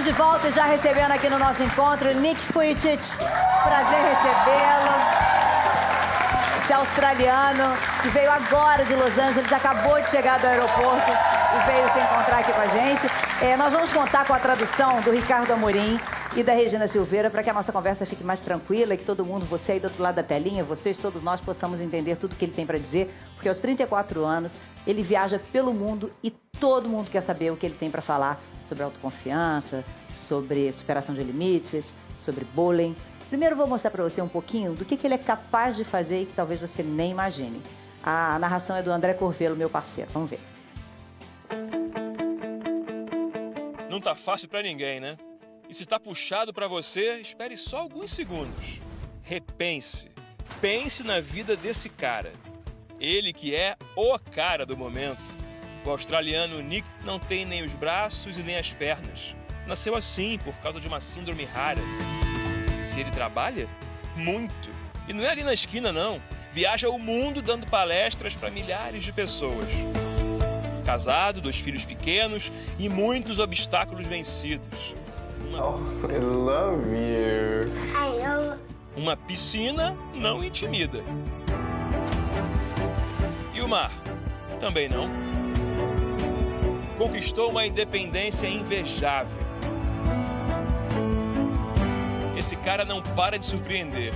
De volta, já recebendo aqui no nosso encontro, Nick Vujicic. Prazer recebê-lo. Esse australiano que veio agora de Los Angeles, acabou de chegar do aeroporto e veio se encontrar aqui com a gente. Nós vamos contar com a tradução do Ricardo Amorim e da Regina Silveira para que a nossa conversa fique mais tranquila e que todo mundo, você aí do outro lado da telinha, vocês, todos nós, possamos entender tudo que ele tem para dizer, porque aos 34 anos ele viaja pelo mundo e todo mundo quer saber o que ele tem para falar sobre autoconfiança, sobre superação de limites, sobre bullying. Primeiro vou mostrar para você um pouquinho do que ele é capaz de fazer e que talvez você nem imagine. A narração é do André Corvelo, meu parceiro. Vamos ver. Não tá fácil para ninguém, né? E se tá puxado para você, espere só alguns segundos. Repense. Pense na vida desse cara. Ele que é o cara do momento. O australiano Nick não tem nem os braços e nem as pernas. Nasceu assim por causa de uma síndrome rara. Se ele trabalha? Muito. E não é ali na esquina, não. Viaja o mundo dando palestras para milhares de pessoas. Casado, 2 filhos pequenos e muitos obstáculos vencidos. I love you. Uma piscina não intimida. E o mar? Também não. Conquistou uma independência invejável. Esse cara não para de surpreender.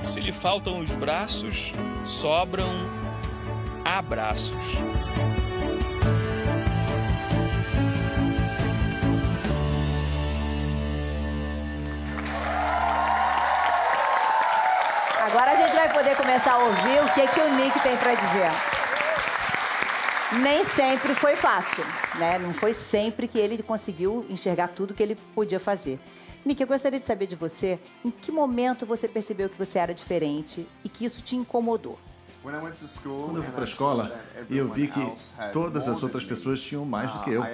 Se lhe faltam os braços, sobram abraços. Agora a gente vai poder começar a ouvir o que o Nick tem para dizer. Nem sempre foi fácil, né? Não foi sempre que ele conseguiu enxergar tudo que ele podia fazer. Nick, eu gostaria de saber de você, em que momento você percebeu que você era diferente e que isso te incomodou? Quando eu fui para a escola e eu vi que todas as outras pessoas tinham mais do que eu.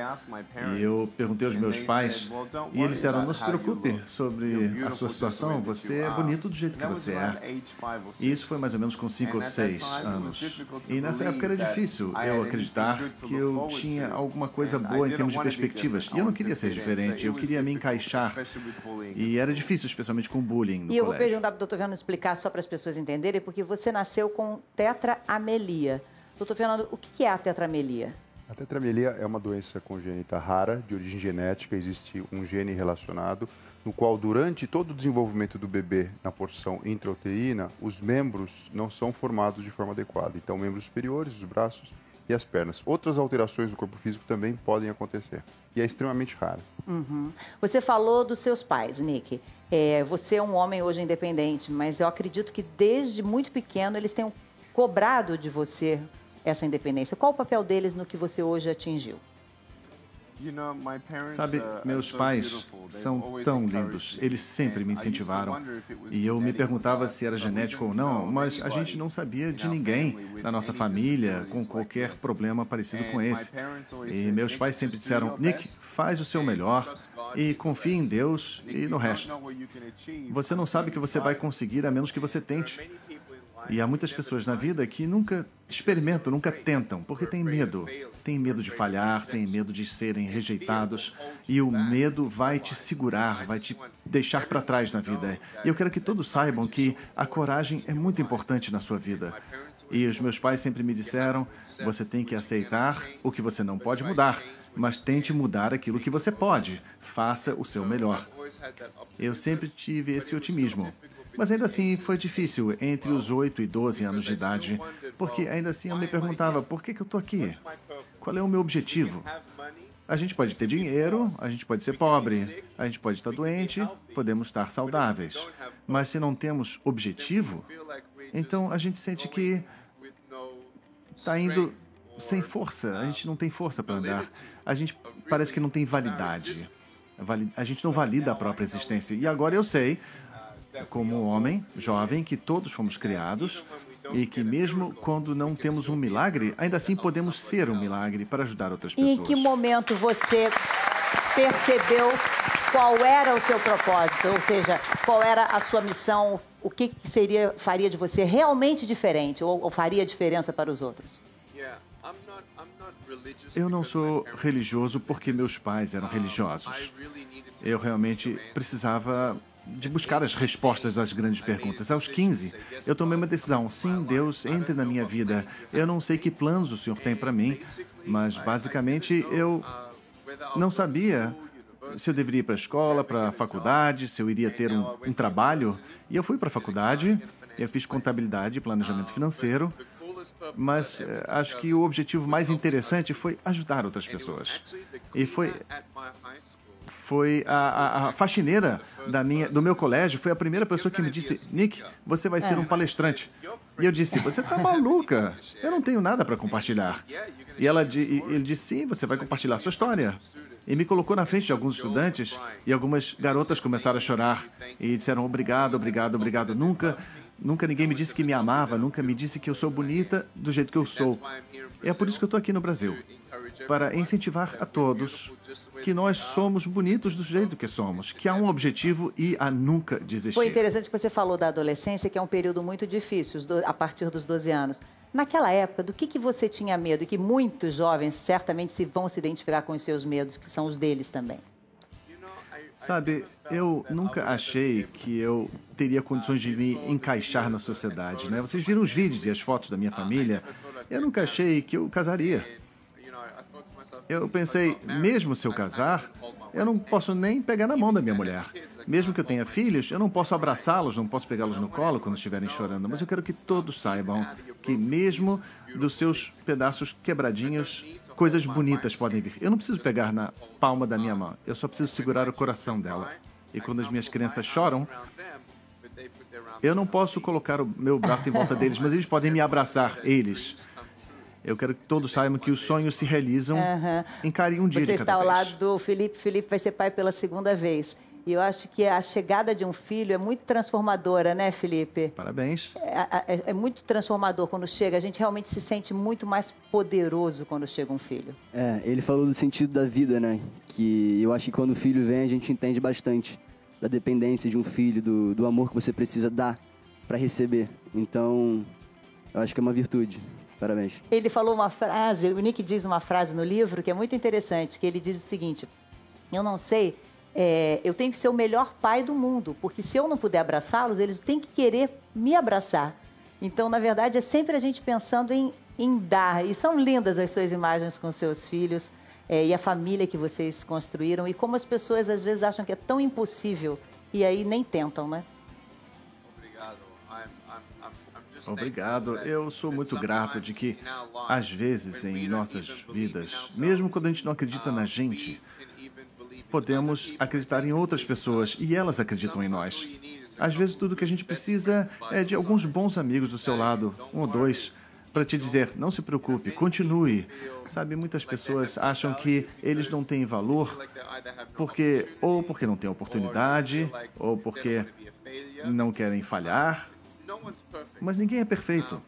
E eu perguntei aos meus pais e eles disseram, não se preocupe sobre a sua situação, você é bonito do jeito que você é. E isso foi mais ou menos com 5 ou 6 anos. E nessa época era difícil eu acreditar que eu tinha alguma coisa boa em termos de perspectivas. E eu não queria ser diferente, eu queria me encaixar. E era difícil, especialmente com bullying no colégio. E eu vou perguntar para o Dr. Fernando explicar só para as pessoas entenderem, porque você nasceu com tetramelia. Doutor Fernando, o que é a tetramelia? A tetramelia é uma doença congênita rara, de origem genética. Existe um gene relacionado, no qual, durante todo o desenvolvimento do bebê, na porção intrauterina, os membros não são formados de forma adequada. Então, membros superiores, os braços e as pernas. Outras alterações do corpo físico também podem acontecer. E é extremamente rara. Uhum. Você falou dos seus pais, Nick. Você é um homem hoje independente, mas eu acredito que desde muito pequeno eles tenham cobrado de você essa independência. Qual o papel deles no que você hoje atingiu? Sabe, meus pais são tão lindos. Eles sempre me incentivaram. E eu me perguntava se era genético ou não, mas a gente não sabia de ninguém na nossa família com qualquer problema parecido com esse. E meus pais sempre disseram, Nick, faz o seu melhor e confie em Deus e no resto. Você não sabe o que você vai conseguir a menos que você tente. E há muitas pessoas na vida que nunca experimentam, nunca tentam, porque têm medo. Têm medo de falhar, têm medo de serem rejeitados. E o medo vai te segurar, vai te deixar para trás na vida. E eu quero que todos saibam que a coragem é muito importante na sua vida. E os meus pais sempre me disseram, você tem que aceitar o que você não pode mudar, mas tente mudar aquilo que você pode. Faça o seu melhor. Eu sempre tive esse otimismo. Mas ainda assim foi difícil entre os 8 e 12 anos de idade, porque ainda assim eu me perguntava, por que eu estou aqui? Qual é o meu objetivo? A gente pode ter dinheiro, a gente pode ser pobre, a gente pode estar doente, podemos estar saudáveis. Mas se não temos objetivo, então a gente sente que está indo sem força, a gente não tem força para andar. A gente parece que não tem validade. A gente não valida a própria existência. E agora eu sei, como homem, jovem, que todos fomos criados e que mesmo quando não temos um milagre, ainda assim podemos ser um milagre para ajudar outras pessoas. E em que momento você percebeu qual era o seu propósito? Ou seja, qual era a sua missão? O que faria de você realmente diferente ou faria diferença para os outros? Eu não sou religioso porque meus pais eram religiosos. Eu realmente precisava de buscar as respostas às grandes perguntas. Aos 15, eu tomei uma decisão. Sim, Deus, entre na minha vida. Eu não sei que planos o Senhor tem para mim, mas basicamente eu não sabia se eu deveria ir para a escola, para a faculdade, se eu iria ter um trabalho. E eu fui para a faculdade, eu fiz contabilidade e planejamento financeiro, mas acho que o objetivo mais interessante foi ajudar outras pessoas. E foi a faxineira do meu colégio, foi a primeira pessoa que me disse: Nick, você vai ser um palestrante. E eu disse: você está maluca? Eu não tenho nada para compartilhar. E ele disse: sim, você vai compartilhar sua história. E me colocou na frente de alguns estudantes e algumas garotas começaram a chorar e disseram: obrigado, obrigado, obrigado. Nunca ninguém me disse que me amava, nunca me disse que eu sou bonita do jeito que eu sou. É por isso que eu estou aqui no Brasil, para incentivar a todos que nós somos bonitos do jeito que somos, que há um objetivo e a nunca desistir. Foi interessante que você falou da adolescência, que é um período muito difícil, a partir dos 12 anos. Naquela época, do que você tinha medo? E que muitos jovens certamente vão se identificar com os seus medos, que são os deles também. Sabe, eu nunca achei que eu teria condições de me encaixar na sociedade, né? Vocês viram os vídeos e as fotos da minha família. Eu nunca achei que eu casaria. Eu pensei, mesmo se eu casar, eu não posso nem pegar na mão da minha mulher. Mesmo que eu tenha filhos, eu não posso abraçá-los, não posso pegá-los no colo quando estiverem chorando. Mas eu quero que todos saibam que mesmo dos seus pedaços quebradinhos, coisas bonitas podem vir. Eu não preciso pegar na palma da minha mão, eu só preciso segurar o coração dela. E quando as minhas crianças choram, eu não posso colocar o meu braço em volta deles, mas eles podem me abraçar, eles. Eu quero que todos saibam que os sonhos se realizam em um dia de cada vez. Você está ao lado do Felipe. Felipe vai ser pai pela segunda vez. E eu acho que a chegada de um filho é muito transformadora, né, Felipe? Parabéns. É muito transformador quando chega. A gente realmente se sente muito mais poderoso quando chega um filho. Ele falou do sentido da vida, né? Que eu acho que quando o filho vem, a gente entende bastante da dependência de um filho, do amor que você precisa dar para receber. Então, eu acho que é uma virtude. Parabéns. Ele falou uma frase, o Nick diz uma frase no livro que é muito interessante, que ele diz o seguinte: eu não sei, eu tenho que ser o melhor pai do mundo, porque se eu não puder abraçá-los, eles têm que querer me abraçar. Então, na verdade, é sempre a gente pensando em dar. E são lindas as suas imagens com seus filhos e a família que vocês construíram, e como as pessoas às vezes acham que é tão impossível e aí nem tentam, né? Obrigado. Eu sou muito grato de que, às vezes, em nossas vidas, mesmo quando a gente não acredita na gente, podemos acreditar em outras pessoas e elas acreditam em nós. Às vezes, tudo que a gente precisa é de alguns bons amigos do seu lado, um ou dois, para te dizer: não se preocupe, continue. Sabe, muitas pessoas acham que eles não têm valor porque não têm oportunidade, ou porque não querem falhar. Mas ninguém é perfeito.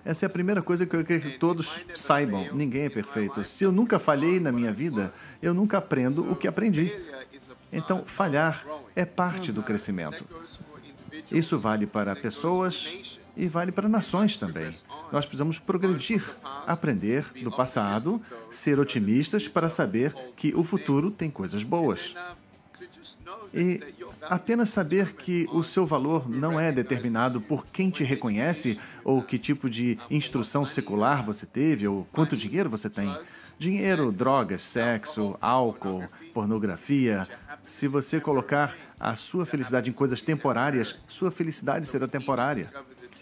Essa é a primeira coisa que eu quero que todos saibam. Ninguém é perfeito. Se eu nunca falhei na minha vida, eu nunca aprendo o que aprendi. Então, falhar é parte do crescimento. Isso vale para pessoas e vale para nações também. Nós precisamos progredir, aprender do passado, ser otimistas para saber que o futuro tem coisas boas. E apenas saber que o seu valor não é determinado por quem te reconhece, ou que tipo de instrução secular você teve, ou quanto dinheiro você tem. Dinheiro, drogas, sexo, álcool, pornografia. Se você colocar a sua felicidade em coisas temporárias, sua felicidade será temporária.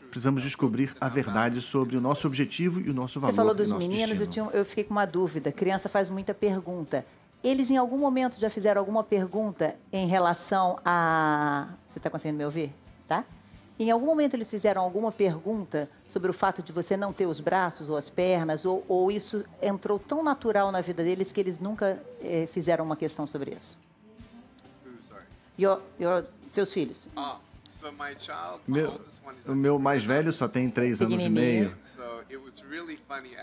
Precisamos descobrir a verdade sobre o nosso objetivo e o nosso valor. Você falou dos e nosso meninos, destino. eu fiquei com uma dúvida. Criança faz muita pergunta. Eles, em algum momento, já fizeram alguma pergunta em relação a... Você está conseguindo me ouvir? Tá? Em algum momento, eles fizeram alguma pergunta sobre o fato de você não ter os braços ou as pernas, ou isso entrou tão natural na vida deles que eles nunca fizeram uma questão sobre isso? Seus filhos. O meu mais velho só tem 3 anos e meio.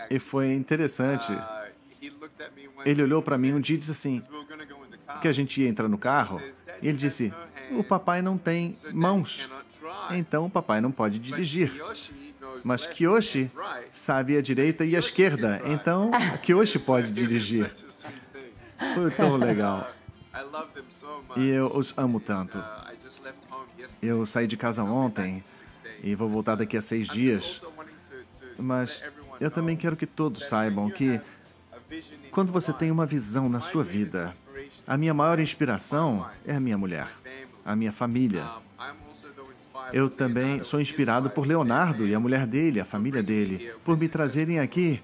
E foi interessante. Ele olhou para mim um dia e disse assim, que a gente ia entrar no carro, e ele disse: o papai não tem mãos, então o papai não pode dirigir. Mas Kiyoshi sabe a direita e a esquerda, então Kiyoshi pode dirigir. Foi tão legal. E eu os amo tanto. Eu saí de casa ontem e vou voltar daqui a 6 dias. Mas eu também quero que todos saibam que quando você tem uma visão na sua vida, a minha maior inspiração é a minha mulher, a minha família. Eu também sou inspirado por Leonardo e a mulher dele, a família dele, por me trazerem aqui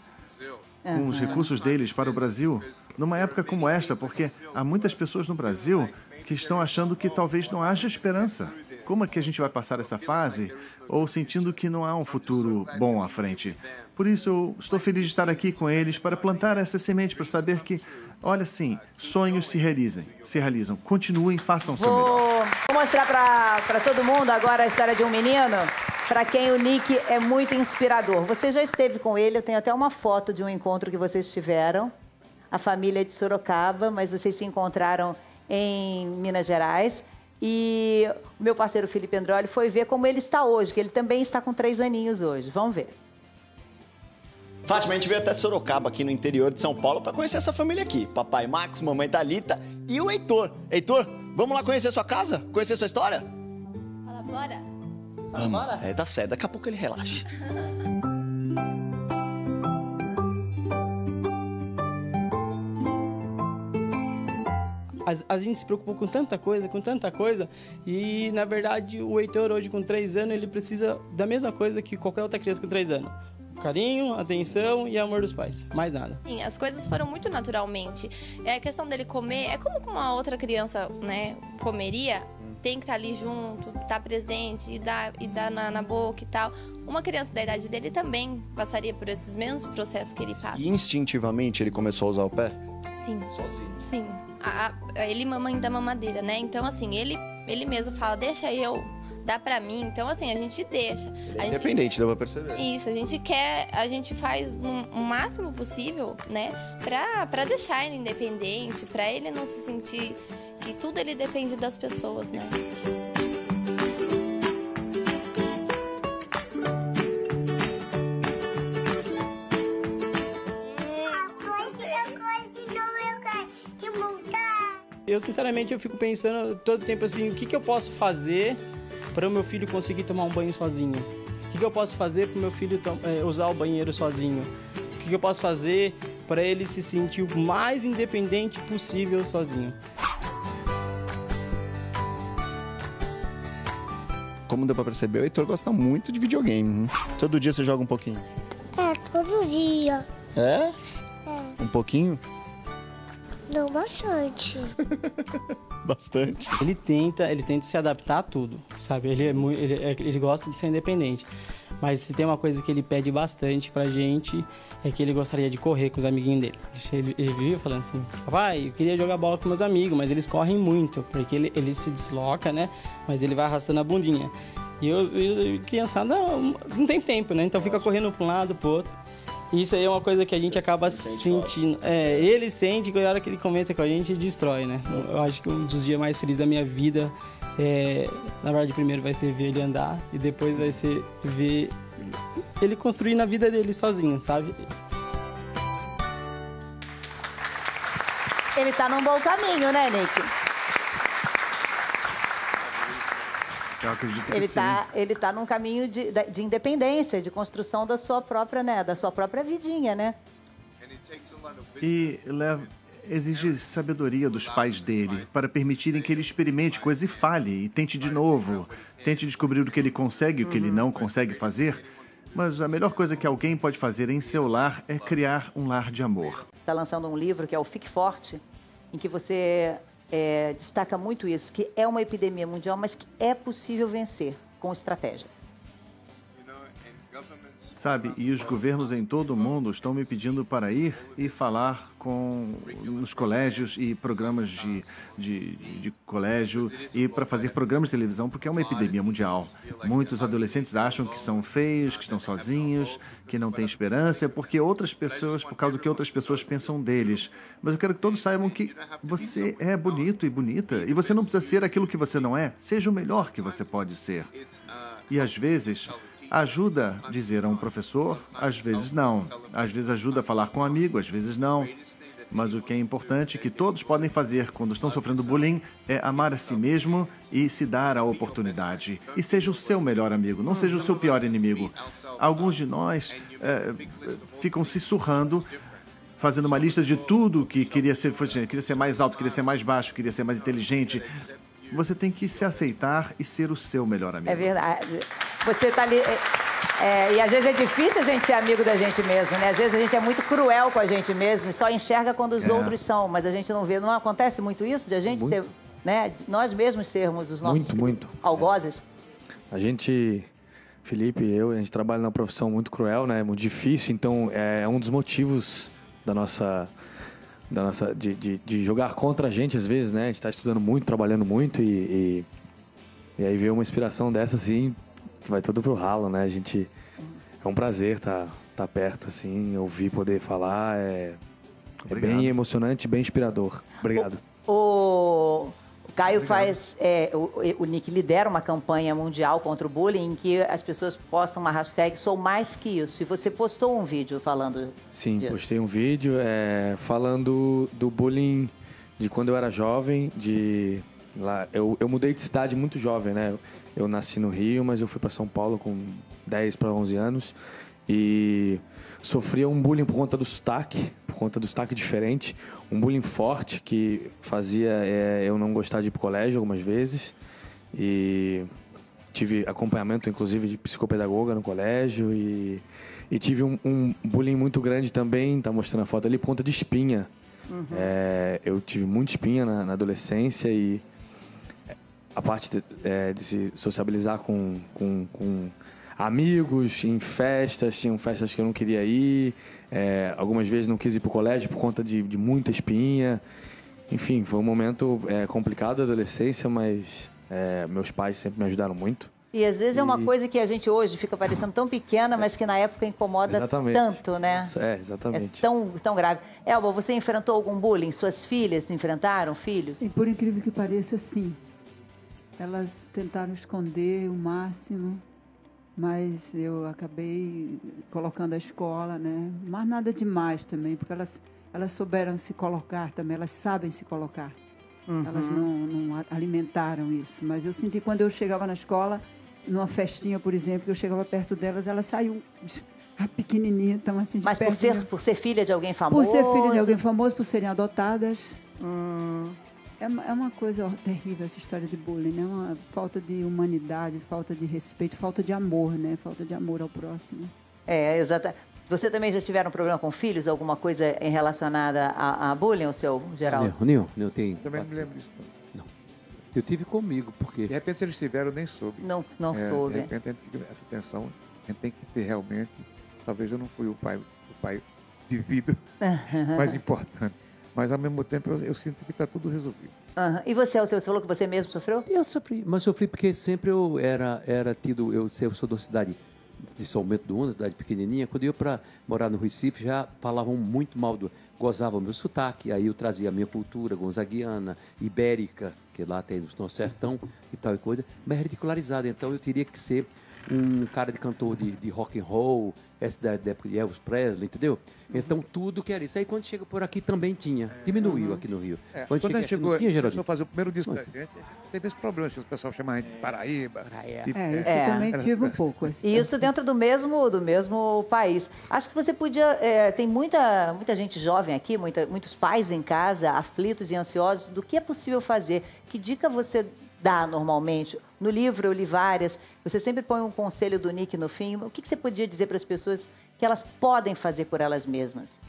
com os recursos deles para o Brasil, numa época como esta, porque há muitas pessoas no Brasil que estão achando que talvez não haja esperança. Como é que a gente vai passar essa fase? Ou sentindo que não há um futuro bom à frente. Por isso, eu estou feliz de estar aqui com eles para plantar essa semente, para saber que, olha, sim, sonhos se realizam. Continuem, façam o seu melhor. Vou mostrar para todo mundo agora a história de um menino para quem o Nick é muito inspirador. Você já esteve com ele, eu tenho até uma foto de um encontro que vocês tiveram. A família é de Sorocaba, mas vocês se encontraram em Minas Gerais. E o meu parceiro Felipe Androli foi ver como ele está hoje, que ele também está com 3 aninhos hoje. Vamos ver. Fátima, a gente veio até Sorocaba, aqui no interior de São Paulo, para conhecer essa família aqui. Papai Marcos, mamãe Thalita e o Heitor. Heitor, vamos lá conhecer sua casa? Conhecer sua história? Fala, bora. Vamos. É, tá certo. Daqui a pouco ele relaxa. A gente se preocupou com tanta coisa, e, na verdade, o Heitor, hoje, com 3 anos, ele precisa da mesma coisa que qualquer outra criança com 3 anos. Carinho, atenção e amor dos pais. Mais nada. Sim, as coisas foram muito naturalmente. A questão dele comer, é como uma outra criança, né, comeria, tem que estar ali junto, estar presente, e dar na boca e tal. Uma criança da idade dele também passaria por esses mesmos processos que ele passa. E instintivamente ele começou a usar o pé? Sim. Sozinho? Sim. Ele mama ainda mamadeira, né? Então, assim, ele mesmo fala, deixa eu, dá pra mim. Então, assim, a gente deixa. Ele é independente, deu pra perceber. Isso, a gente faz o máximo possível, né? Pra deixar ele independente, pra ele não se sentir que tudo ele depende das pessoas, né? Eu, sinceramente, eu fico pensando todo tempo assim, o que eu posso fazer para o meu filho conseguir tomar um banho sozinho? O que eu posso fazer para o meu filho usar o banheiro sozinho? O que eu posso fazer para ele se sentir o mais independente possível sozinho? Como deu pra perceber, o Heitor gosta muito de videogame. Todo dia você joga um pouquinho? Todo dia. É? Um pouquinho? Não, bastante. Bastante. Ele tenta se adaptar a tudo, sabe? Ele gosta de ser independente. Mas se tem uma coisa que ele pede bastante pra gente, é que ele gostaria de correr com os amiguinhos dele. Ele vive falando assim, papai, eu queria jogar bola com meus amigos, mas eles correm muito, porque ele se desloca, né? Mas ele vai arrastando a bundinha. E eu criançada, não tem tempo, né? Então fica correndo pra um lado, pro outro. E isso aí é uma coisa que a gente acaba sentindo. Ele sente que a hora que ele comenta com a gente, destrói, né? Eu acho que um dos dias mais felizes da minha vida na verdade, primeiro vai ser ver ele andar e depois vai ser ver ele construir na vida dele sozinho, sabe? Ele tá num bom caminho, né, Nick? Eu acredito que sim. Ele tá num caminho de independência, de construção da sua própria, né, da sua própria vidinha, né? E exige sabedoria dos pais dele para permitirem que ele experimente coisas e falhe e tente de novo, tente descobrir o que ele consegue e o que ele não consegue fazer. Mas a melhor coisa que alguém pode fazer em seu lar é criar um lar de amor. Está lançando um livro que é o Fique Forte, em que você destaca muito isso, que é uma epidemia mundial, mas que é possível vencer com estratégia. Sabe, e os governos em todo o mundo estão me pedindo para ir e falar nos colégios e programas de colégio e para fazer programas de televisão, porque é uma epidemia mundial. Muitos adolescentes acham que são feios, que estão sozinhos, que não têm esperança, por causa do que outras pessoas pensam deles. Mas eu quero que todos saibam que você é bonito e bonita, e você não precisa ser aquilo que você não é. Seja o melhor que você pode ser. E às vezes ajuda a dizer a um professor, às vezes não. Às vezes ajuda a falar com um amigo, às vezes não. Mas o que é importante que todos podem fazer quando estão sofrendo bullying é amar a si mesmo e se dar a oportunidade. E seja o seu melhor amigo, não seja o seu pior inimigo. Alguns de nós ficam se surrando, fazendo uma lista de tudo que queria ser mais alto, queria ser mais baixo, queria ser mais inteligente. Você tem que se aceitar e ser o seu melhor amigo. É verdade. Você está ali... e às vezes é difícil a gente ser amigo da gente mesmo, né? Às vezes a gente é muito cruel com a gente mesmo e só enxerga quando os outros são, mas a gente não vê. Não acontece muito isso de a gente ser, né? Nós mesmos sermos os nossos algozes? A gente, Felipe e eu, a gente trabalha numa profissão muito cruel, né? Muito difícil, então é um dos motivos de jogar contra a gente às vezes, né? A gente está estudando muito, trabalhando muito e aí vê uma inspiração dessa assim, vai tudo pro ralo, né? É um prazer estar perto, assim, ouvir, poder falar, é bem emocionante, bem inspirador. Obrigado. O Caio faz, o Nick lidera uma campanha mundial contra o bullying em que as pessoas postam uma hashtag Sou Mais Que Isso. E você postou um vídeo falando Sim, disso. Postei um vídeo falando do bullying de quando eu era jovem, eu mudei de cidade muito jovem, né? Eu nasci no Rio, mas eu fui para São Paulo com 10 para 11 anos e sofria um bullying por conta do sotaque diferente, um bullying forte que fazia eu não gostar de ir pro colégio algumas vezes e tive acompanhamento inclusive de psicopedagoga no colégio e tive um bullying muito grande também, tá mostrando a foto ali, por conta de espinha. Eu tive muita espinha na adolescência e a parte de se sociabilizar com amigos em festas, tinham festas que eu não queria ir, algumas vezes não quis ir para o colégio por conta de muita espinha. Enfim, foi um momento complicado da adolescência, mas meus pais sempre me ajudaram muito. E às vezes é uma coisa que a gente hoje fica parecendo tão pequena, mas que na época incomoda tanto, né? Exatamente. É tão grave. Elba, você enfrentou algum bullying? Suas filhas enfrentaram, filhos? E por incrível que pareça, sim. Elas tentaram esconder o máximo, mas eu acabei colocando a escola, né? Mas nada demais também, porque elas souberam se colocar também, elas sabem se colocar. Elas não alimentaram isso. Mas eu senti quando eu chegava na escola, numa festinha, por exemplo, que eu chegava perto delas, elas saíam pequenininha, então assim, de mas perto. Por ser filha de alguém famoso? Por ser filha de alguém famoso, por serem adotadas. É uma coisa terrível essa história de bullying, né? Uma falta de humanidade, falta de respeito, falta de amor, né? Falta de amor ao próximo. Exato. Você também já tiveram um problema com filhos? Alguma coisa relacionada a bullying, o seu Geraldo? Não tem. Também não me lembro disso. Não. Eu tive comigo, porque... De repente, se eles tiveram, eu nem soube. Não soube. De repente, a gente fica essa tensão. A gente tem que ter realmente... Talvez eu não fui o pai devido, mais importante. Mas, ao mesmo tempo, eu sinto que está tudo resolvido. E você falou que você mesmo sofreu? Eu sofri, mas sofri porque sempre eu era tido... Eu sou da cidade de São Bento do Una, cidade pequenininha. Quando eu ia para morar no Recife, já falavam muito mal gozavam o meu sotaque. Aí eu trazia a minha cultura gonzaguiana, ibérica, que lá tem no nosso sertão e tal e coisa, mas ridicularizada. Então eu teria que ser um cara de cantor de rock and roll, essa da época de Elvis Presley, entendeu? Então tudo que era isso. Aí quando chega por aqui também tinha. Diminuiu aqui no Rio. Quando a gente chegou, começou a fazer o primeiro disco da gente, teve esse problema. O pessoal chama a gente de Paraíba. Isso eu também tive um pouco. E isso dentro do mesmo país. Acho que você podia... tem muita gente jovem aqui, muitos pais em casa, aflitos e ansiosos. Do que é possível fazer? Que dica você dá normalmente? No livro eu li várias. Você sempre põe um conselho do Nick no fim. O que você podia dizer para as pessoas que elas podem fazer por elas mesmas?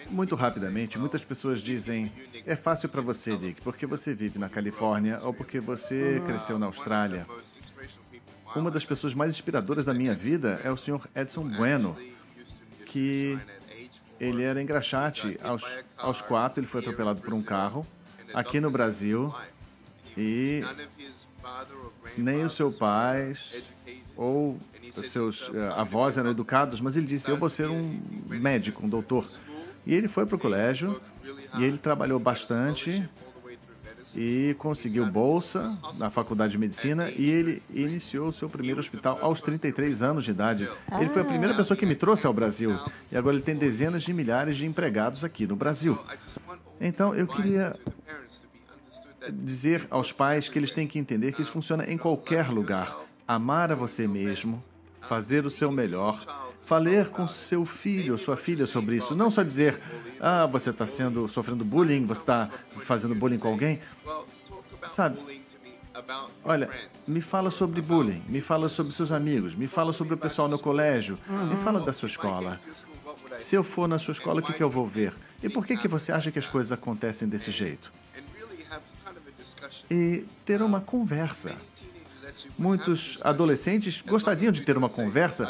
Muito rapidamente, muitas pessoas dizem: é fácil para você, Nick, porque você vive na Califórnia ou porque você cresceu na Austrália. Uma das pessoas mais inspiradoras da minha vida é o Sr. Edson Bueno, que ele era engraxate. Aos 4, ele foi atropelado por um carro aqui no Brasil. E nem os seus pais ou os seus avós eram educados, mas ele disse: eu vou ser um médico, um doutor. E ele foi para o colégio e ele trabalhou bastante e conseguiu bolsa na Faculdade de Medicina e ele iniciou o seu primeiro hospital aos 33 anos de idade. Ele foi a primeira pessoa que me trouxe ao Brasil e agora ele tem dezenas de milhares de empregados aqui no Brasil. Então, eu queria dizer aos pais que eles têm que entender que isso funciona em qualquer lugar. Amar a você mesmo, fazer o seu melhor, falar com seu filho ou sua filha sobre isso. Não só dizer, você está sofrendo bullying, você está fazendo bullying com alguém. Sabe? Olha, me fala sobre bullying, me fala sobre seus amigos, me fala sobre o pessoal no colégio, me fala da sua escola. Se eu for na sua escola, o que eu vou ver? E por que você acha que as coisas acontecem desse jeito? E ter uma conversa. Muitos adolescentes gostariam de ter uma conversa.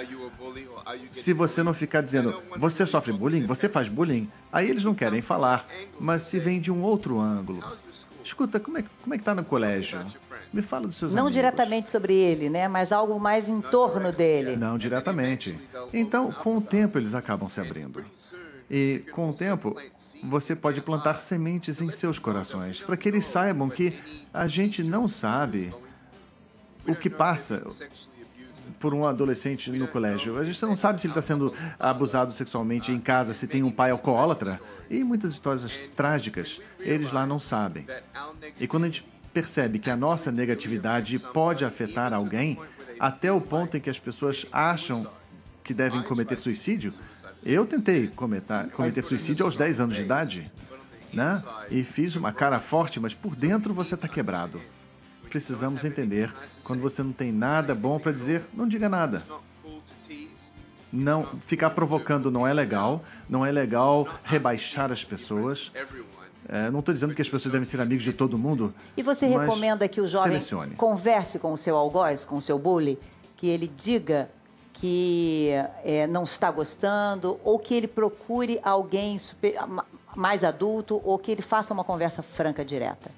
Se você não ficar dizendo, você sofre bullying, você faz bullying, aí eles não querem falar, mas se vem de um outro ângulo. Escuta, como é que está no colégio? Me fala dos seus amigos. Não diretamente sobre ele, né? Mas algo mais em torno dele. Não diretamente. Então, com o tempo, eles acabam se abrindo. E, com o tempo, você pode plantar sementes em seus corações, para que eles saibam que a gente não sabe o que passa por um adolescente no colégio. A gente não sabe se ele está sendo abusado sexualmente em casa, se tem um pai alcoólatra. E muitas histórias trágicas, eles lá não sabem. E quando a gente percebe que a nossa negatividade pode afetar alguém, até o ponto em que as pessoas acham que devem cometer suicídio, eu tentei cometer suicídio aos 10 anos de idade, né? E fiz uma cara forte, mas por dentro você está quebrado. Precisamos entender, quando você não tem nada bom para dizer, não diga nada. Não, ficar provocando não é legal rebaixar as pessoas. Não estou dizendo que as pessoas devem ser amigos de todo mundo. E você recomenda que o jovem converse com o seu algoz, com o seu bully, que ele diga que não está gostando, ou que ele procure alguém mais adulto, ou que ele faça uma conversa franca, direta?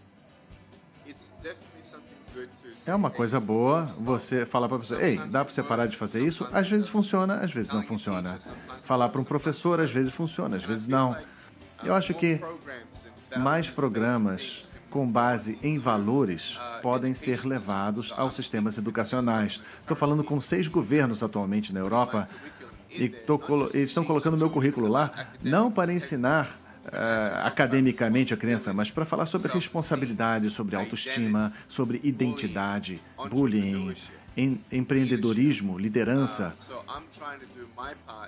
É uma coisa boa você falar para a pessoa, ei, dá para você parar de fazer isso? Às vezes funciona, às vezes não funciona. Falar para um professor, às vezes funciona, às vezes não. Eu acho que mais programas com base em valores podem ser levados aos sistemas educacionais. Estou falando com 6 governos atualmente na Europa e eles estão colocando meu currículo lá, não para ensinar academicamente a criança, mas para falar sobre responsabilidade, sobre autoestima, sobre identidade, bullying, empreendedorismo, liderança.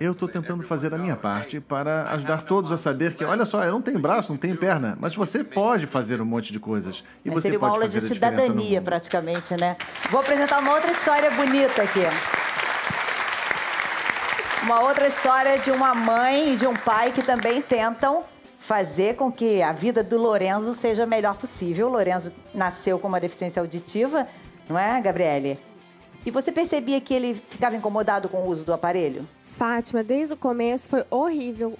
Eu estou tentando fazer a minha parte para ajudar todos a saber que, olha só, eu não tenho braço, não tenho perna, mas você pode fazer um monte de coisas. E você seria uma aula de cidadania, praticamente, né? Vou apresentar uma outra história bonita aqui. Uma outra história de uma mãe e de um pai que também tentam fazer com que a vida do Lorenzo seja a melhor possível. O Lorenzo nasceu com uma deficiência auditiva, não é, Gabriele? E você percebia que ele ficava incomodado com o uso do aparelho? Fátima, desde o começo foi horrível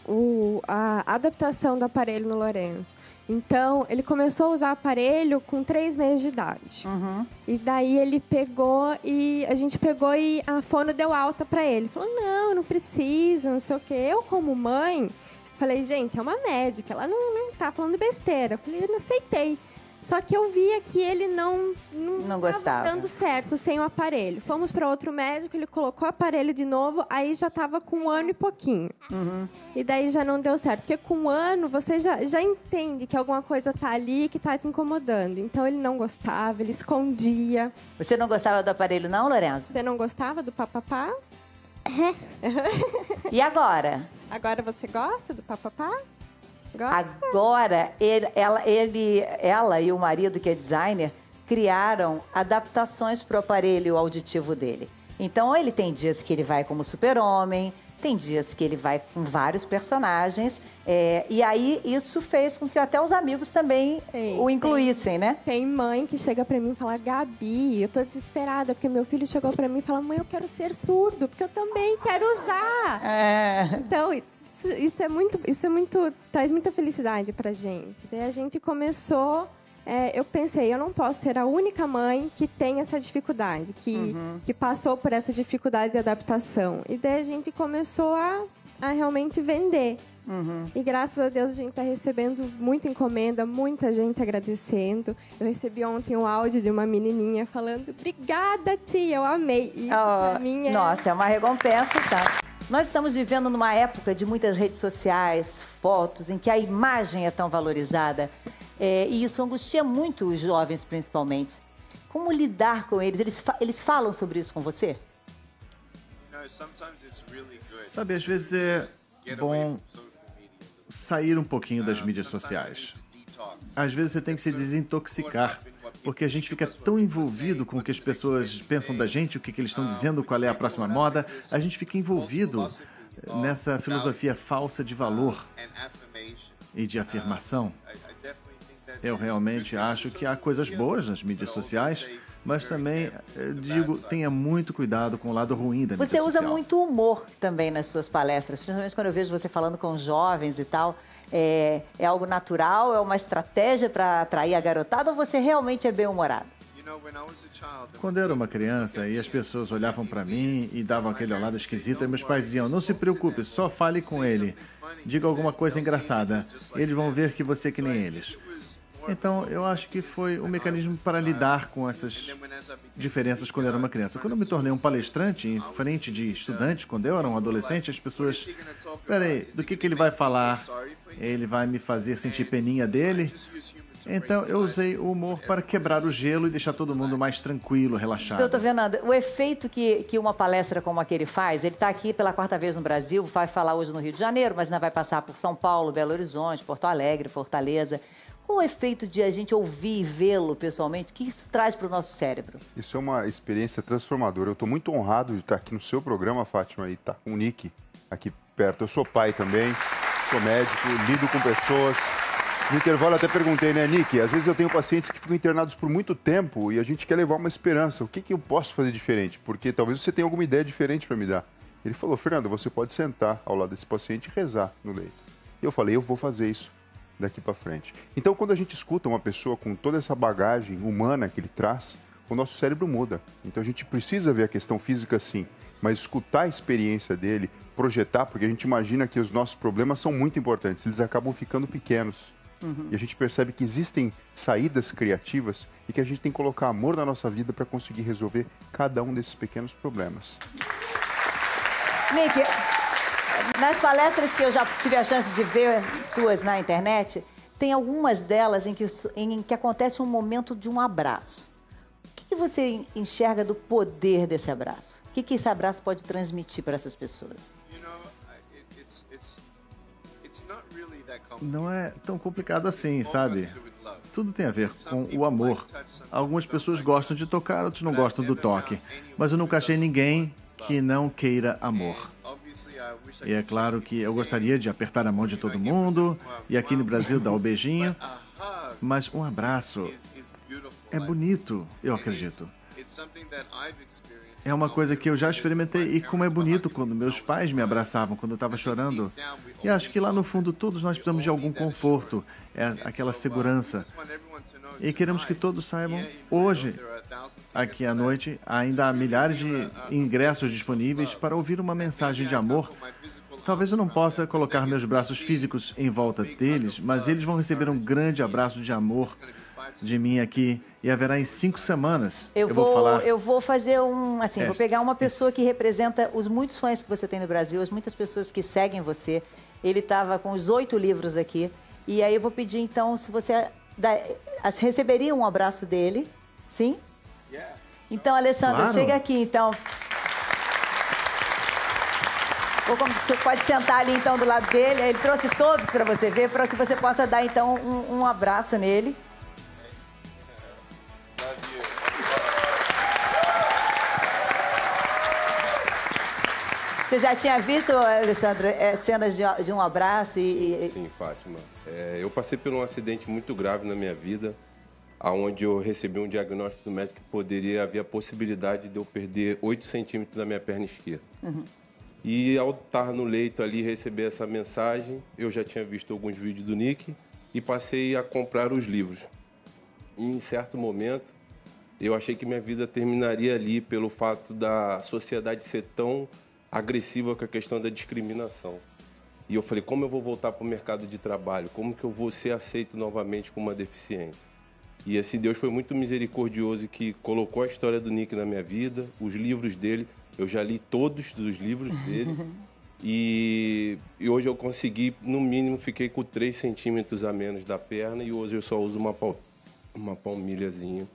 a adaptação do aparelho no Lorenzo. Então, ele começou a usar o aparelho com 3 meses de idade. Uhum. E daí ele a gente pegou e a fono deu alta para ele. Falou, não precisa, não sei o quê. Eu, como mãe, falei, gente, é uma médica, ela não tá falando besteira. Eu falei, eu não aceitei. Só que eu via que ele não gostava, dando certo sem o aparelho. Fomos para outro médico, ele colocou o aparelho de novo, aí já estava com 1 ano e pouquinho. Uhum. E daí já não deu certo, porque com 1 ano você já entende que alguma coisa tá ali que tá te incomodando. Então ele não gostava, ele escondia. Você não gostava do aparelho não, Lorenzo? Você não gostava do papapá? E agora? Agora você gosta do papapá? Agora, ela e o marido, que é designer, criaram adaptações para o aparelho auditivo dele. Então, ele tem dias que ele vai como super-homem, tem dias que ele vai com vários personagens. E aí, isso fez com que até os amigos também o incluíssem, né? Tem mãe que chega para mim e fala, Gabi, eu tô desesperada, porque meu filho chegou para mim e fala, mãe, eu quero ser surdo, porque eu também quero usar. Então, isso é muito, traz muita felicidade pra gente. Daí a gente começou, eu pensei, eu não posso ser a única mãe que tem essa dificuldade, que passou por essa dificuldade de adaptação. E daí a gente começou a realmente vender E graças a Deus a gente está recebendo muita encomenda, muita gente agradecendo. Eu recebi ontem um áudio de uma menininha falando: obrigada, tia, eu amei. E pra mim Nossa, é uma recompensa, tá? Nós estamos vivendo numa época de muitas redes sociais, fotos, em que a imagem é tão valorizada. E isso angustia muito os jovens, principalmente. Como lidar com eles? Eles falam sobre isso com você? Sabe, às vezes é bom sair um pouquinho das mídias sociais. Às vezes você tem que se desintoxicar, porque a gente fica tão envolvido com o que as pessoas pensam da gente, o que eles estão dizendo, qual é a próxima moda. A gente fica envolvido nessa filosofia falsa de valor e de afirmação. Eu realmente acho que há coisas boas nas mídias sociais, mas também, digo, tenha muito cuidado com o lado ruim da mídia social. Você usa muito humor também nas suas palestras, principalmente quando eu vejo você falando com jovens e tal. É algo natural? É uma estratégia para atrair a garotada ou você realmente é bem-humorado? Quando eu era uma criança e as pessoas olhavam para mim e davam aquele olhado esquisito, e meus pais diziam: não se preocupe, só fale com ele. Diga alguma coisa engraçada. Eles vão ver que você é que nem eles. Então, eu acho que foi um mecanismo para lidar com essas diferenças quando eu era uma criança. Quando eu me tornei um palestrante em frente de estudantes, quando eu era um adolescente, as pessoas... Peraí, do que ele vai falar? Ele vai me fazer sentir peninha dele? Então, eu usei o humor para quebrar o gelo e deixar todo mundo mais tranquilo, relaxado. Doutor Fernando, o efeito que uma palestra como aquele faz, ele está aqui pela 4ª vez no Brasil, vai falar hoje no Rio de Janeiro, mas ainda vai passar por São Paulo, Belo Horizonte, Porto Alegre, Fortaleza. Qual o efeito de a gente ouvir e vê-lo pessoalmente? O que isso traz para o nosso cérebro? Isso é uma experiência transformadora. Eu estou muito honrado de estar aqui no seu programa, Fátima, e estar com o Nick aqui perto. Eu sou pai também, sou médico, lido com pessoas. No intervalo até perguntei, né, Nick? Às vezes eu tenho pacientes que ficam internados por muito tempo e a gente quer levar uma esperança. O que eu posso fazer diferente? Porque talvez você tenha alguma ideia diferente para me dar. Ele falou: Fernando, você pode sentar ao lado desse paciente e rezar no leito. E eu falei: eu vou fazer isso daqui para frente. Então, quando a gente escuta uma pessoa com toda essa bagagem humana que ele traz, o nosso cérebro muda. Então, a gente precisa ver a questão física sim, mas escutar a experiência dele, projetar, porque a gente imagina que os nossos problemas são muito importantes, eles acabam ficando pequenos. E a gente percebe que existem saídas criativas e que a gente tem que colocar amor na nossa vida para conseguir resolver cada um desses pequenos problemas. Nick, nas palestras que eu já tive a chance de ver suas na internet, tem algumas delas em que acontece um momento de um abraço. O que você enxerga do poder desse abraço? O que esse abraço pode transmitir para essas pessoas? Não é tão complicado assim, sabe? Tudo tem a ver com o amor. Algumas pessoas gostam de tocar, outros não gostam do toque. Mas eu nunca achei ninguém que não queira amor. E é claro que eu gostaria de apertar a mão de todo mundo e aqui no Brasil dar o beijinho, mas um abraço é bonito, eu acredito. É uma coisa que eu já experimentei e como é bonito quando meus pais me abraçavam quando eu estava chorando. E acho que lá no fundo todos nós precisamos de algum conforto, aquela segurança. E queremos que todos saibam, hoje, aqui à noite, ainda há milhares de ingressos disponíveis para ouvir uma mensagem de amor. Talvez eu não possa colocar meus braços físicos em volta deles, mas eles vão receber um grande abraço de amor de mim aqui e haverá em 5 semanas. Eu vou fazer vou pegar uma pessoa que representa os muitos fãs que você tem no Brasil, as muitas pessoas que seguem você. Ele estava com os 8 livros aqui e aí eu vou pedir então se você receberia um abraço dele, sim? Então, Alessandro, chega aqui então. Ou como você pode sentar ali então do lado dele. Ele trouxe todos para você ver, para que você possa dar então um abraço nele. Você já tinha visto, Alessandro, cenas de um abraço? Sim, Fátima. Eu passei por um acidente muito grave na minha vida, onde eu recebi um diagnóstico do médico que poderia haver a possibilidade de eu perder 8 centímetros da minha perna esquerda. E ao estar no leito ali e receber essa mensagem, eu já tinha visto alguns vídeos do Nick e passei a comprar os livros. E em certo momento, eu achei que minha vida terminaria ali pelo fato da sociedade ser tão agressiva com a questão da discriminação. E eu falei, como eu vou voltar para o mercado de trabalho? Como que eu vou ser aceito novamente com uma deficiência? E assim, Deus foi muito misericordioso e que colocou a história do Nick na minha vida, os livros dele. Eu já li todos os livros dele. E hoje eu consegui, no mínimo, fiquei com 3 centímetros a menos da perna. E hoje eu só uso uma palmilhazinha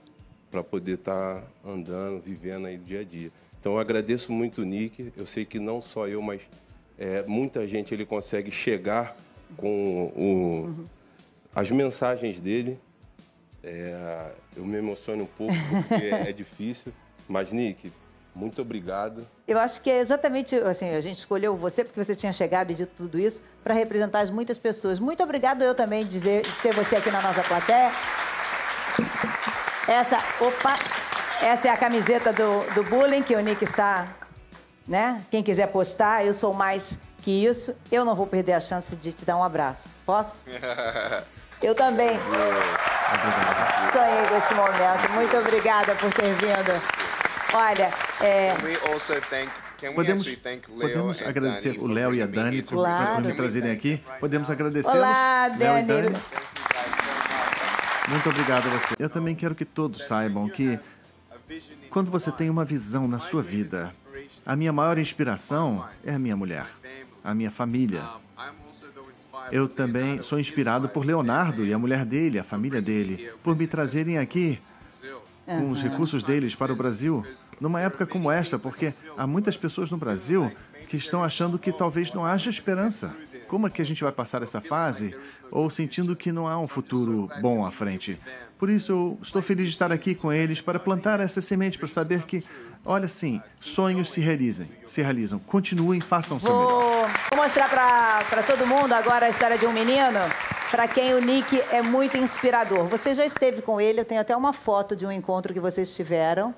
para poder estar andando, vivendo aí dia a dia. Então eu agradeço muito o Nick. Eu sei que não só eu, mas muita gente ele consegue chegar com as mensagens dele. Eu me emociono um pouco porque é difícil. Mas, Nick, muito obrigado. Eu acho que é exatamente assim, a gente escolheu você porque você tinha chegado e dito tudo isso para representar as muitas pessoas. Muito obrigado eu também de ter você aqui na nossa plateia. Essa é a camiseta do bullying que o Nick está, né? Quem quiser postar, eu sou mais que isso. Eu não vou perder a chance de te dar um abraço. Posso? Eu também. Sonhei com esse momento. Muito obrigada por ter vindo. Olha, Podemos agradecer o Léo e a Dani por me trazerem aqui. Podemos agradecê-los. Olá, Léo e Dani. Dani. Muito obrigado a você. Eu também quero que todos saibam que quando você tem uma visão na sua vida, a minha maior inspiração é a minha mulher, a minha família. Eu também sou inspirado por Leonardo e a mulher dele, a família dele, por me trazerem aqui com os recursos deles para o Brasil, numa época como esta, porque há muitas pessoas no Brasil que estão achando que talvez não haja esperança. Como é que a gente vai passar essa fase? Ou sentindo que não há um futuro bom à frente. Por isso, eu estou feliz de estar aqui com eles para plantar essa semente, para saber que, olha, sim, sonhos se realizam. Continuem, façam o seu melhor. Vou mostrar para todo mundo agora a história de um menino para quem o Nick é muito inspirador. Você já esteve com ele, eu tenho até uma foto de um encontro que vocês tiveram.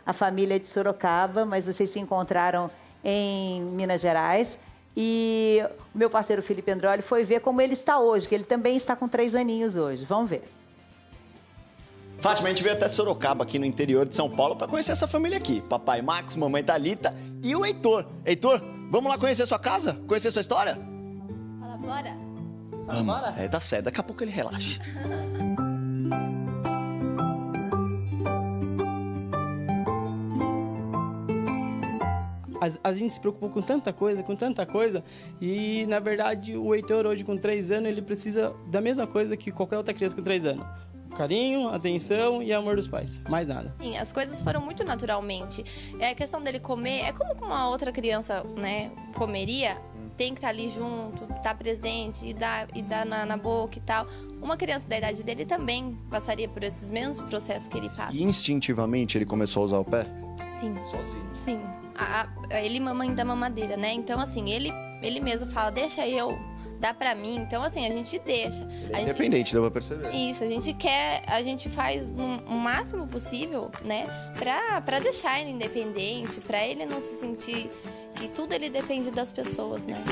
A família é de Sorocaba, mas vocês se encontraram em Minas Gerais. E o meu parceiro Felipe Androli foi ver como ele está hoje, que ele também está com 3 aninhos hoje. Vamos ver. Fátima, a gente veio até Sorocaba, aqui no interior de São Paulo, para conhecer essa família aqui. Papai Marcos, mamãe Thalita e o Heitor. Heitor, vamos lá conhecer sua casa? Conhecer sua história? Fala, bora. Vamos. Tá certo, daqui a pouco ele relaxa. A gente se preocupa com tanta coisa, e na verdade o Heitor hoje com 3 anos, ele precisa da mesma coisa que qualquer outra criança com 3 anos. Carinho, atenção e amor dos pais, mais nada. Sim, as coisas foram muito naturalmente. A questão dele comer, é como uma outra criança, né, comeria, tem que estar ali junto, estar presente e dar na boca e tal. Uma criança da idade dele também passaria por esses mesmos processos que ele passa. E instintivamente ele começou a usar o pé? Sim. Sozinho? Sim. Ele mamãe da mamadeira, né? Então, assim, ele mesmo fala, deixa eu, dá pra mim. Então, assim, a gente deixa. Ele é independente, dá pra perceber. Isso, a gente faz o máximo possível, né? Pra deixar ele independente, pra ele não se sentir que tudo ele depende das pessoas, né?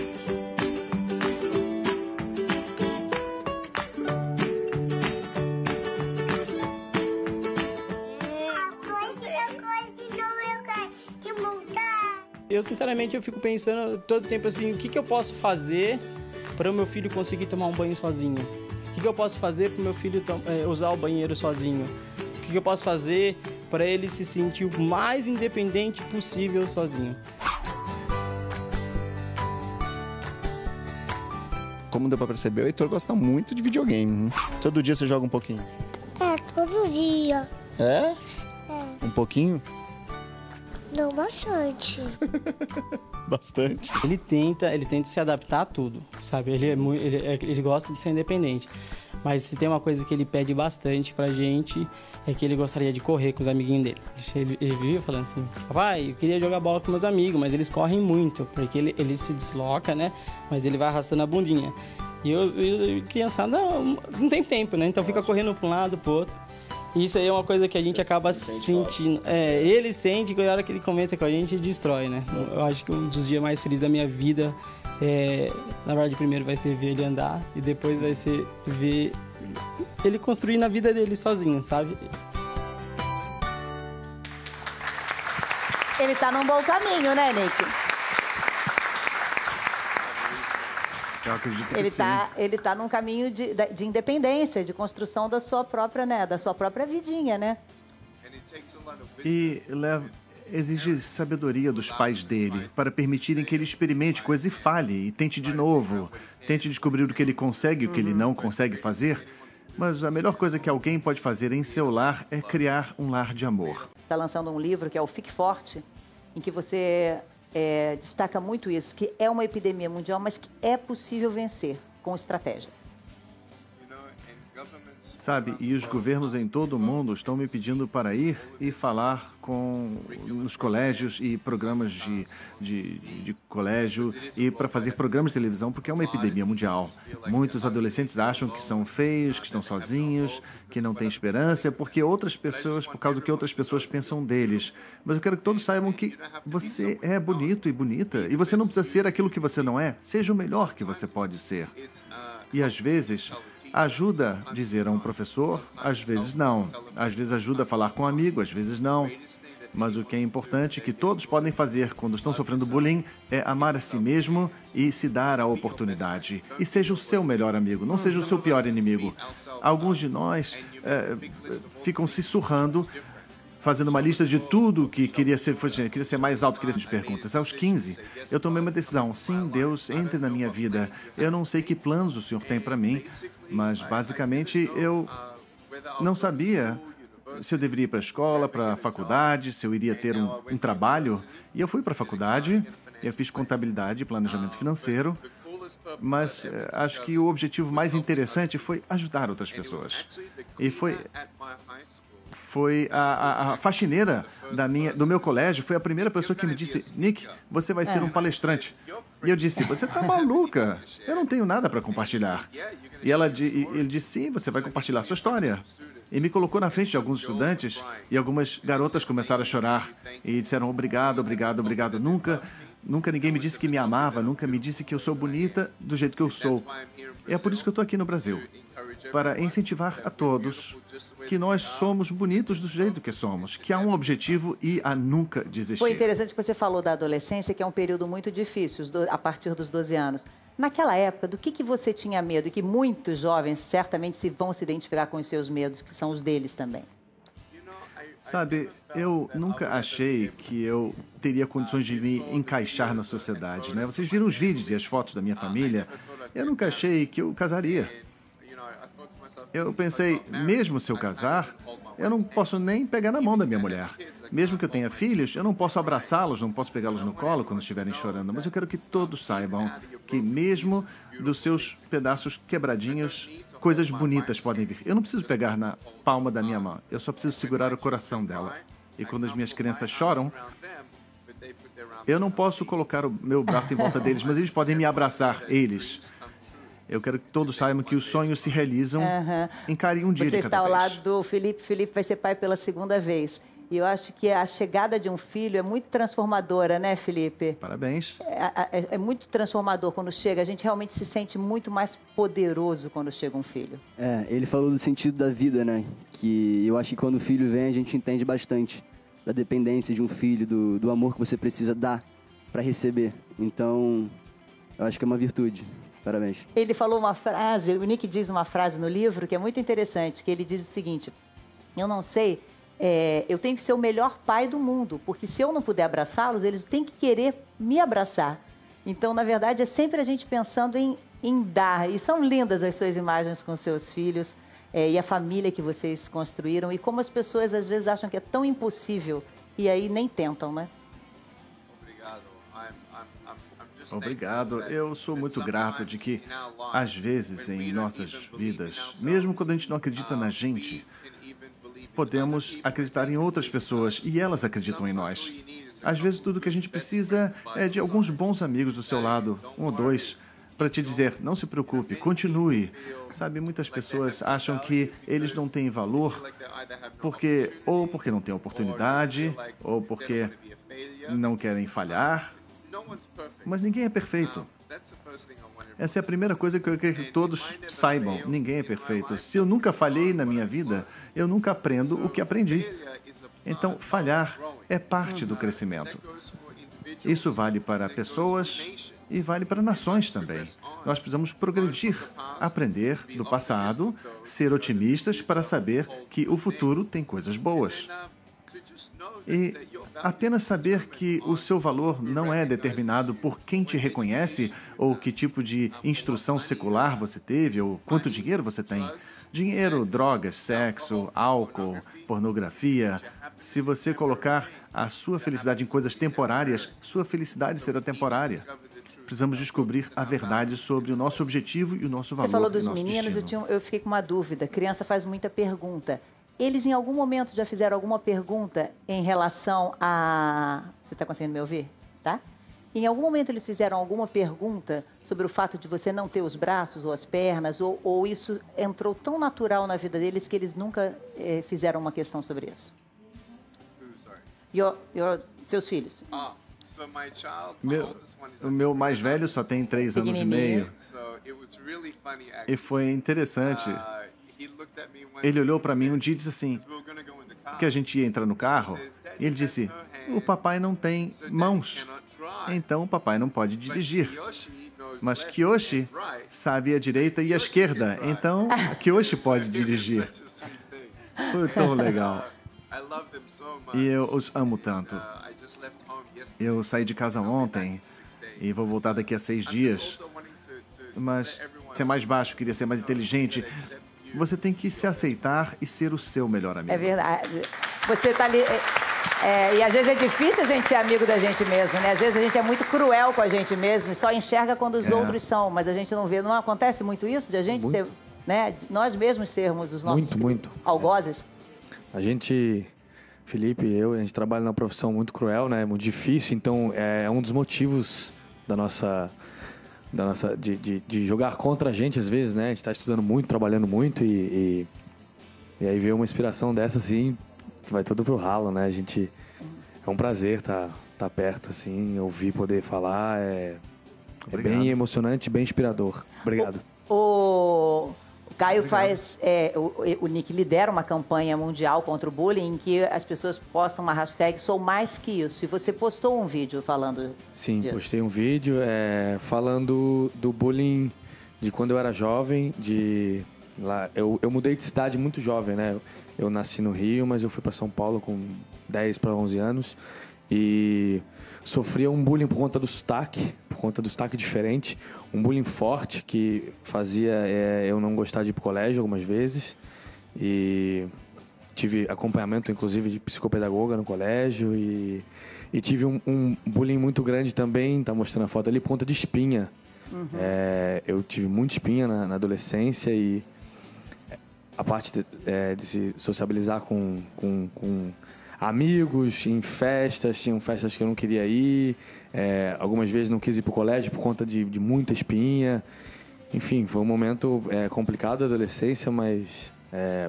Eu, sinceramente, eu fico pensando todo tempo assim, o que eu posso fazer para o meu filho conseguir tomar um banho sozinho? O que eu posso fazer para o meu filho usar o banheiro sozinho? O que eu posso fazer para ele se sentir o mais independente possível sozinho? Como deu pra perceber, o Heitor gosta muito de videogame. Todo dia você joga um pouquinho? Todo dia. É? Um pouquinho? Não, bastante. Bastante. Ele tenta se adaptar a tudo, sabe? Ele gosta de ser independente. Mas se tem uma coisa que ele pede bastante pra gente, é que ele gostaria de correr com os amiguinhos dele. Ele vive falando assim, papai, eu queria jogar bola com meus amigos, mas eles correm muito, porque ele se desloca, né? Mas ele vai arrastando a bundinha. E eu criançada, não tem tempo, né? Então fica correndo pra um lado, pro outro. Isso aí é uma coisa que a gente acaba sentindo. Ele sente que a hora que ele comenta com a gente, destrói, né? Eu acho que um dos dias mais felizes da minha vida, na verdade, primeiro vai ser ver ele andar e depois vai ser ver ele construir na vida dele sozinho, sabe? Ele tá num bom caminho, né, Nick? Eu acredito que sim. Ele tá num caminho de independência, de construção da sua própria, né, da sua própria vidinha, né? E exige sabedoria dos pais dele para permitirem que ele experimente coisas e falhe, e tente de novo, tente descobrir o que ele consegue e o que ele não consegue fazer. Mas a melhor coisa que alguém pode fazer em seu lar é criar um lar de amor. Está lançando um livro que é o Fique Forte, em que você destaca muito isso, que é uma epidemia mundial, mas que é possível vencer com estratégia. Sabe, e os governos em todo o mundo estão me pedindo para ir e falar nos colégios e programas de colégio e para fazer programas de televisão, porque é uma epidemia mundial. Muitos adolescentes acham que são feios, que estão sozinhos, que não têm esperança, por causa do que outras pessoas pensam deles. Mas eu quero que todos saibam que você é bonito e bonita, e você não precisa ser aquilo que você não é. Seja o melhor que você pode ser. E às vezes ajuda a dizer a um professor, às vezes não. Às vezes ajuda a falar com um amigo, às vezes não. Mas o que é importante que todos podem fazer quando estão sofrendo bullying é amar a si mesmo e se dar a oportunidade. E seja o seu melhor amigo, não seja o seu pior inimigo. Alguns de nós ficam se surrando, fazendo uma lista de tudo que queria ser mais alto, queria ser perguntas. Aos 15, eu tomei uma decisão. Sim, Deus, entre na minha vida. Eu não sei que planos o Senhor tem para mim, mas basicamente eu não sabia se eu deveria ir para a escola, para a faculdade, se eu iria ter um trabalho. E eu fui para a faculdade, eu fiz contabilidade e planejamento financeiro, mas acho que o objetivo mais interessante foi ajudar outras pessoas. E foi a faxineira do meu colégio, foi a primeira pessoa que me disse: Nick, você vai ser um palestrante. E eu disse: você tá maluca? Eu não tenho nada para compartilhar. E ele disse: sim, você vai compartilhar sua história. E me colocou na frente de alguns estudantes e algumas garotas começaram a chorar e disseram: obrigado, obrigado, obrigado. Nunca ninguém me disse que me amava, nunca me disse que eu sou bonita do jeito que eu sou. E é por isso que eu estou aqui no Brasil, para incentivar a todos que nós somos bonitos do jeito que somos, que há um objetivo e a nunca desistir. Foi interessante que você falou da adolescência, que é um período muito difícil, a partir dos 12 anos. Naquela época, do que você tinha medo? E que muitos jovens certamente vão se identificar com os seus medos, que são os deles também. Sabe, eu nunca achei que eu teria condições de me encaixar na sociedade, né? Vocês viram os vídeos e as fotos da minha família. Eu nunca achei que eu casaria. Eu pensei, mesmo se eu casar, eu não posso nem pegar na mão da minha mulher. Mesmo que eu tenha filhos, eu não posso abraçá-los, não posso pegá-los no colo quando estiverem chorando. Mas eu quero que todos saibam que mesmo dos seus pedaços quebradinhos, coisas bonitas podem vir. Eu não preciso pegar na palma da minha mão, eu só preciso segurar o coração dela. E quando as minhas crianças choram, eu não posso colocar o meu braço em volta deles, mas eles podem me abraçar, eles. Eu quero que todos saibam que os sonhos se realizam. Encarem um dia de cada vez. Você está ao lado do Felipe. Felipe vai ser pai pela segunda vez. E eu acho que a chegada de um filho é muito transformadora, né, Felipe? Parabéns. É muito transformador quando chega. A gente realmente se sente muito mais poderoso quando chega um filho. Ele falou do sentido da vida, né? Que eu acho que quando o filho vem, a gente entende bastante da dependência de um filho, do amor que você precisa dar para receber. Então, eu acho que é uma virtude. Parabéns. Ele falou uma frase, o Nick diz uma frase no livro que é muito interessante, que ele diz o seguinte: eu não sei, eu tenho que ser o melhor pai do mundo, porque se eu não puder abraçá-los, eles têm que querer me abraçar. Então, na verdade, é sempre a gente pensando em dar. E são lindas as suas imagens com seus filhos e a família que vocês construíram e como as pessoas às vezes acham que é tão impossível e aí nem tentam, né? Obrigado. Eu sou muito grato de que, às vezes, em nossas vidas, mesmo quando a gente não acredita na gente, podemos acreditar em outras pessoas e elas acreditam em nós. Às vezes, tudo que a gente precisa é de alguns bons amigos do seu lado, um ou dois, para te dizer: não se preocupe, continue. Sabe, muitas pessoas acham que eles não têm valor porque não têm oportunidade, ou porque não querem falhar. Mas ninguém é perfeito. Essa é a primeira coisa que eu quero que todos saibam. Ninguém é perfeito. Se eu nunca falhei na minha vida, eu nunca aprendo o que aprendi. Então, falhar é parte do crescimento. Isso vale para pessoas E vale para nações também. Nós precisamos progredir, aprender do passado, ser otimistas para saber que o futuro tem coisas boas. E apenas saber que o seu valor não é determinado por quem te reconhece, ou que tipo de instrução secular você teve, ou quanto dinheiro você tem. Dinheiro, drogas, sexo, álcool, pornografia. Se você colocar a sua felicidade em coisas temporárias, sua felicidade será temporária. Precisamos descobrir a verdade sobre o nosso objetivo e o nosso valor. Você falou dos e nosso meninos, destino. eu fiquei com uma dúvida. Criança faz muita pergunta. Eles, em algum momento, já fizeram alguma pergunta em relação a... Você está conseguindo me ouvir? Tá? Em algum momento, eles fizeram alguma pergunta sobre o fato de você não ter os braços ou as pernas, ou isso entrou tão natural na vida deles que eles nunca fizeram uma questão sobre isso? Seus filhos. O meu mais velho só tem 3 anos e meio. E foi interessante. Ele olhou para mim um dia e disse assim, que a gente ia entrar no carro, e ele disse, o papai não tem mãos, então o papai não pode dirigir. Mas Kiyoshi sabe a direita e a esquerda, então Kiyoshi pode dirigir. Foi tão legal. E eu os amo tanto. Eu saí de casa ontem e vou voltar daqui a 6 dias. Mas ser mais baixo, queria ser mais inteligente. Você tem que se aceitar e ser o seu melhor amigo. É verdade. Você está ali... e às vezes é difícil a gente ser amigo da gente mesmo, né? Às vezes a gente é muito cruel com a gente mesmo e só enxerga quando os outros são, mas a gente não vê. Não acontece muito isso de a gente ser, né? Nós mesmos sermos os nossos algozes? A gente, Felipe e eu, a gente trabalha numa profissão muito cruel, né? Muito difícil, então é um dos motivos de jogar contra a gente às vezes, né? A gente está estudando muito, trabalhando muito e aí vê uma inspiração dessa assim, vai tudo pro ralo, né? É um prazer tá perto assim, ouvir, poder falar, é bem emocionante, bem inspirador. Obrigado. O Caio faz, o Nick lidera uma campanha mundial contra o bullying em que as pessoas postam uma hashtag Sou Mais Que Isso. E você postou um vídeo falando Sim, disso. postei um vídeo falando do bullying de quando eu era jovem, eu mudei de cidade muito jovem, né? Eu nasci no Rio, mas eu fui para São Paulo com 10 para 11 anos e sofria um bullying por conta do sotaque diferente, um bullying forte que fazia eu não gostar de ir pro colégio algumas vezes e tive acompanhamento inclusive de psicopedagoga no colégio e tive um bullying muito grande também, tá mostrando a foto ali, por conta de espinha. Uhum. Eu tive muita espinha na adolescência e a parte de se sociabilizar com amigos em festas, tinham festas que eu não queria ir, algumas vezes não quis ir para o colégio por conta de muita espinha. Enfim, foi um momento complicado da adolescência, mas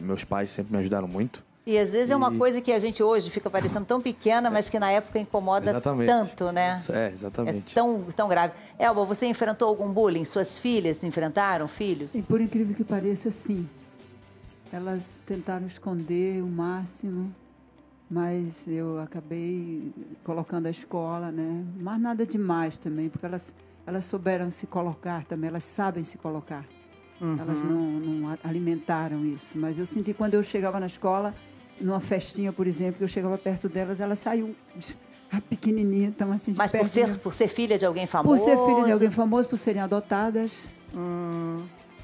meus pais sempre me ajudaram muito. E às vezes é uma coisa que a gente hoje fica parecendo tão pequena, mas que na época incomoda tanto, né? Exatamente. É tão grave. Elba, você enfrentou algum bullying? Suas filhas enfrentaram, filhos? E por incrível que pareça, sim. Elas tentaram esconder o máximo, mas eu acabei colocando a escola, né? Mas nada demais também, porque elas souberam se colocar também, elas sabem se colocar. Uhum. Elas não alimentaram isso. Mas eu senti quando eu chegava na escola, numa festinha, por exemplo, que eu chegava perto delas, elas saíam pequenininha, então assim de Mas perto por ser filha de alguém famoso? Por ser filha de alguém famoso, por serem adotadas.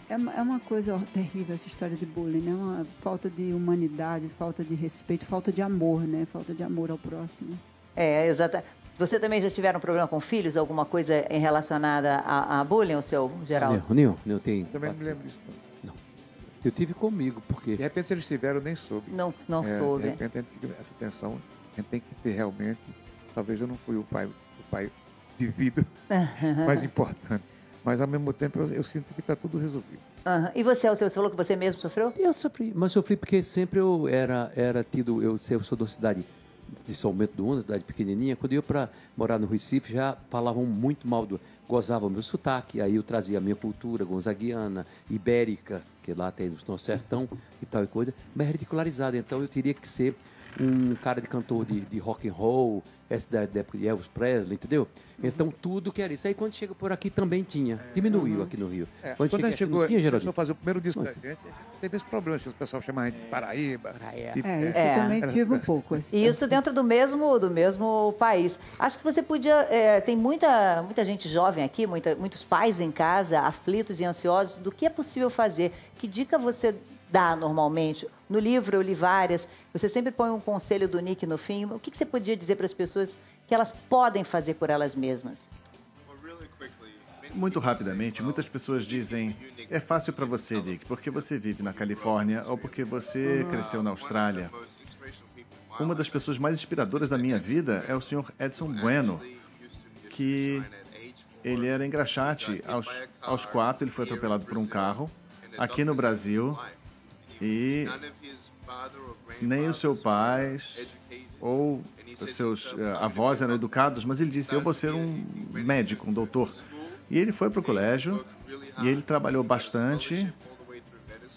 É uma coisa terrível essa história de bullying, né? Uma falta de humanidade, falta de respeito, falta de amor, né? Falta de amor ao próximo. Exato. Você também já tiveram problema com filhos? Alguma coisa relacionada a bullying, o seu Geraldo? Não tem. Também não me lembro disso. Não. Eu tive comigo, porque... De repente, se eles tiveram, eu nem soube. Não soube. De repente, a gente fica essa tensão. A gente tem que ter realmente... Talvez eu não fui o pai devido, mais importante. Mas, ao mesmo tempo, eu sinto que está tudo resolvido. E você falou que você mesmo sofreu? Eu sofri, mas sofri porque sempre eu era tido... Eu sou de uma cidade de São Bento do Una, cidade pequenininha. Quando eu ia para morar no Recife, já falavam muito mal gozavam meu sotaque. Aí eu trazia a minha cultura gonzaguiana, ibérica, que lá tem no sertão e tal e coisa, mas ridicularizada. Então eu teria que ser um cara de cantor de rock and roll, essa da época de Elvis Presley, entendeu? Então, tudo que era isso. Aí, quando chega por aqui, também tinha. Diminuiu aqui no Rio. Quando a gente chegou, começou a fazer o primeiro disco da gente teve esse problema, o pessoal chamava a gente de Paraíba. Isso eu também tive um pouco. Isso dentro do mesmo país. Acho que você podia... tem muita gente jovem aqui, muitos pais em casa, aflitos e ansiosos. Do que é possível fazer? Que dica você dá normalmente? No livro eu li várias. Você sempre põe um conselho do Nick no fim. O que você podia dizer para as pessoas que elas podem fazer por elas mesmas? Muito rapidamente, muitas pessoas dizem: é fácil para você, Nick, porque você vive na Califórnia ou porque você cresceu na Austrália. Uma das pessoas mais inspiradoras da minha vida é o Sr. Edson Bueno, que ele era engraxate. Aos 4, ele foi atropelado por um carro aqui no Brasil e nem os seus pais ou os seus avós eram educados, mas ele disse: eu vou ser um médico, um doutor. E ele foi para o colégio e ele trabalhou bastante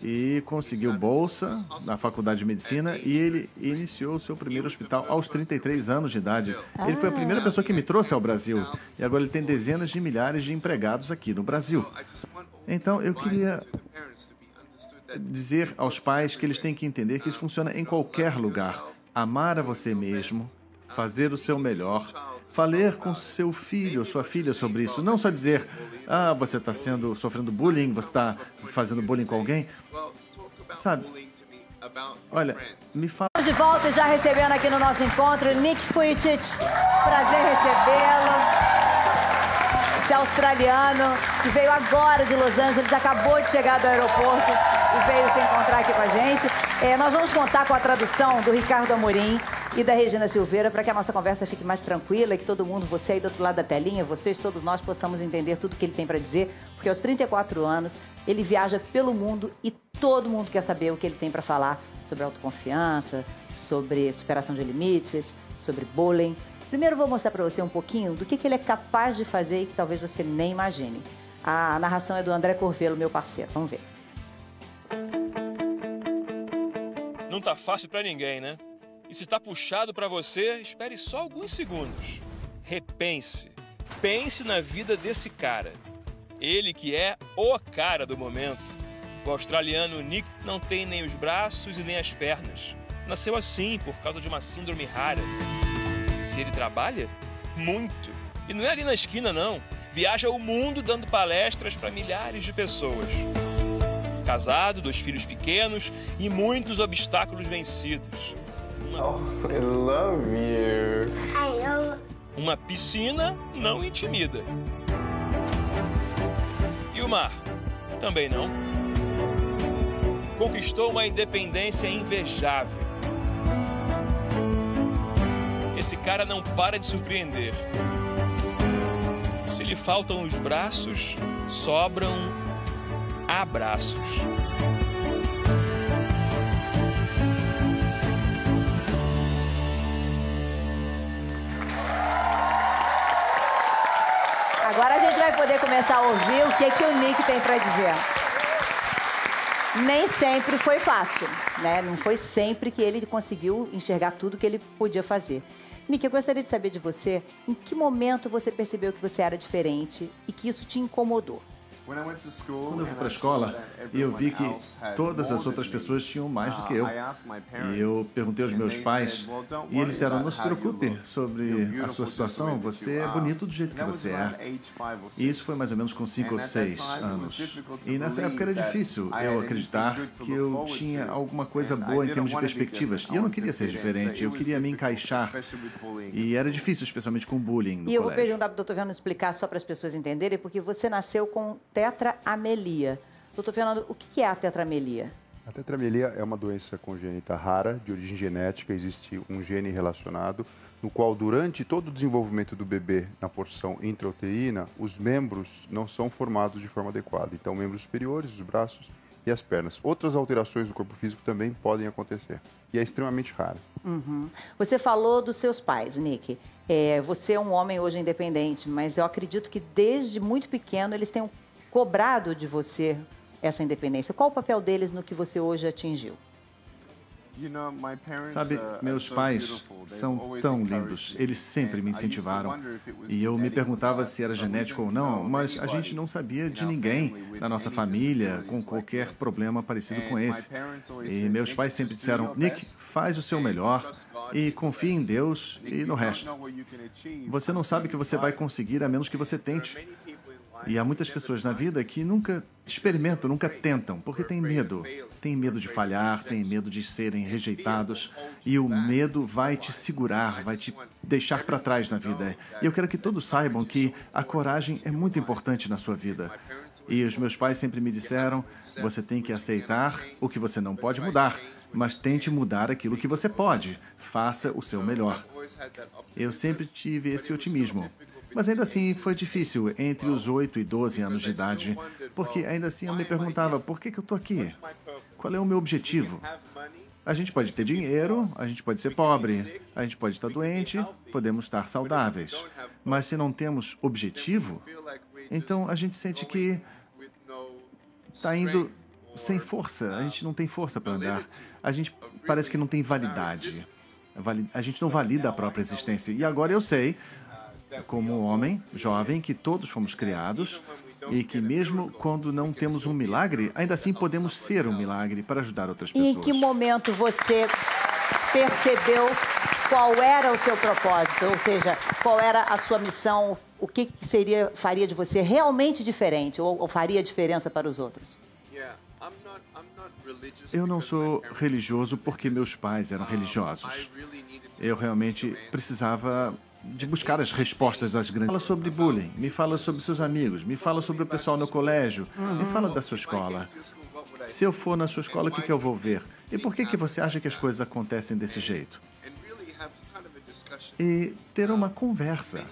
e conseguiu bolsa na faculdade de medicina e ele iniciou o seu primeiro hospital aos 33 anos de idade. Ele foi a primeira pessoa que me trouxe ao Brasil e agora ele tem dezenas de milhares de empregados aqui no Brasil. Então, eu queria dizer aos pais que eles têm que entender que isso funciona em qualquer lugar. Amar a você mesmo, fazer o seu melhor, falar com seu filho ou sua filha sobre isso. Não só dizer: você está sofrendo bullying, você está fazendo bullying com alguém. Sabe? Olha, me fala... Estamos de volta e já recebendo aqui no nosso encontro Nick Vujicic. Prazer recebê-lo. Esse australiano que veio agora de Los Angeles, acabou de chegar do aeroporto e veio se encontrar aqui com a gente. Nós vamos contar com a tradução do Ricardo Amorim e da Regina Silveira para que a nossa conversa fique mais tranquila e que todo mundo, você aí do outro lado da telinha, vocês, todos nós, possamos entender tudo que ele tem para dizer, porque aos 34 anos ele viaja pelo mundo e todo mundo quer saber o que ele tem para falar sobre autoconfiança, sobre superação de limites, sobre bullying. Primeiro vou mostrar para você um pouquinho do que ele é capaz de fazer e que talvez você nem imagine. A narração é do André Corvelo, meu parceiro. Vamos ver. Não tá fácil para ninguém, né? E se tá puxado para você, espere só alguns segundos. Repense. Pense na vida desse cara. Ele que é o cara do momento. O australiano Nick não tem nem os braços e nem as pernas. Nasceu assim por causa de uma síndrome rara. Se ele trabalha? Muito. E não é ali na esquina, não. Viaja o mundo dando palestras para milhares de pessoas. Casado, 2 filhos pequenos e muitos obstáculos vencidos. I love you. Uma piscina não intimida. E o mar? Também não. Conquistou uma independência invejável. Esse cara não para de surpreender. Se lhe faltam os braços, sobram abraços. Agora a gente vai poder começar a ouvir o que o Nick tem para dizer. Nem sempre foi fácil, né? Não foi sempre que ele conseguiu enxergar tudo que ele podia fazer. Nick, eu gostaria de saber de você, em que momento você percebeu que você era diferente e que isso te incomodou? Quando eu fui para a escola e eu vi que todas as outras pessoas tinham mais do que eu. E eu perguntei aos meus pais e eles disseram: não se preocupe sobre a sua situação, você é bonito do jeito que você é. E isso foi mais ou menos com 5 ou 6 anos. E nessa época era difícil eu acreditar que eu tinha alguma coisa boa em termos de perspectivas. E eu não queria ser diferente, eu queria me encaixar. E era difícil, especialmente com bullying no colégio. E eu vou perguntar para o Dr. Fernando explicar só para as pessoas entenderem, porque você nasceu com tetramelia. Doutor Fernando, o que é a tetramelia? A tetramelia é uma doença congênita rara, de origem genética. Existe um gene relacionado, no qual, durante todo o desenvolvimento do bebê, na porção intrauterina, os membros não são formados de forma adequada. Então, membros superiores, os braços e as pernas. Outras alterações do corpo físico também podem acontecer. E é extremamente rara. Uhum. Você falou dos seus pais, Nick. Você é um homem hoje independente, mas eu acredito que desde muito pequeno eles tenham cobrado de você essa independência. Qual o papel deles no que você hoje atingiu? Sabe, meus pais são tão lindos. Eles sempre me incentivaram. E eu me perguntava se era genético ou não, mas a gente não sabia de ninguém na nossa família com qualquer problema parecido com esse. E meus pais sempre disseram, Nick, faz o seu melhor e confie em Deus e no resto. Você não sabe o que você vai conseguir a menos que você tente. E há muitas pessoas na vida que nunca experimentam, nunca tentam, porque têm medo. Têm medo de falhar, têm medo de serem rejeitados. E o medo vai te segurar, vai te deixar para trás na vida. E eu quero que todos saibam que a coragem é muito importante na sua vida. E os meus pais sempre me disseram, você tem que aceitar o que você não pode mudar, mas tente mudar aquilo que você pode. Faça o seu melhor. Eu sempre tive esse otimismo. Mas ainda assim foi difícil entre os 8 e 12 anos de idade, porque ainda assim eu me perguntava, por que eu estou aqui? Qual é o meu objetivo? A gente pode ter dinheiro, a gente pode ser pobre, a gente pode estar doente, podemos estar saudáveis. Mas se não temos objetivo, então a gente sente que está indo sem força, a gente não tem força para andar, a gente parece que não tem validade. A gente não valida a própria existência. E agora eu sei, como homem, jovem, que todos fomos criados e que mesmo quando não temos um milagre, ainda assim podemos ser um milagre para ajudar outras pessoas. E em que momento você percebeu qual era o seu propósito? Ou seja, qual era a sua missão? O que faria de você realmente diferente ou faria diferença para os outros? Eu não sou religioso porque meus pais eram religiosos. Eu realmente precisava de buscar as respostas das grandes... Me fala sobre bullying, me fala sobre seus amigos, me fala sobre o pessoal no colégio, me fala da sua escola. Se eu for na sua escola, o que eu vou ver? E por que você acha que as coisas acontecem desse jeito? E ter uma conversa.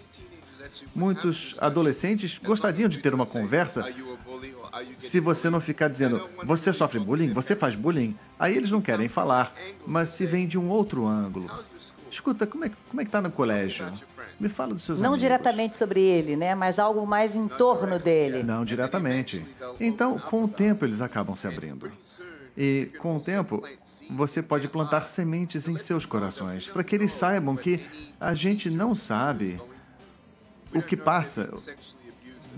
Muitos adolescentes gostariam de ter uma conversa. Se você não ficar dizendo, você sofre bullying, você faz bullying, aí eles não querem falar. Mas se vem de um outro ângulo. Escuta, como é que tá no colégio? Me fala dos seus amigos. Não diretamente sobre ele, né? Mas algo mais em torno dele. Não diretamente. Então, com o tempo, eles acabam se abrindo. E, com o tempo, você pode plantar sementes em seus corações, para que eles saibam que a gente não sabe o que passa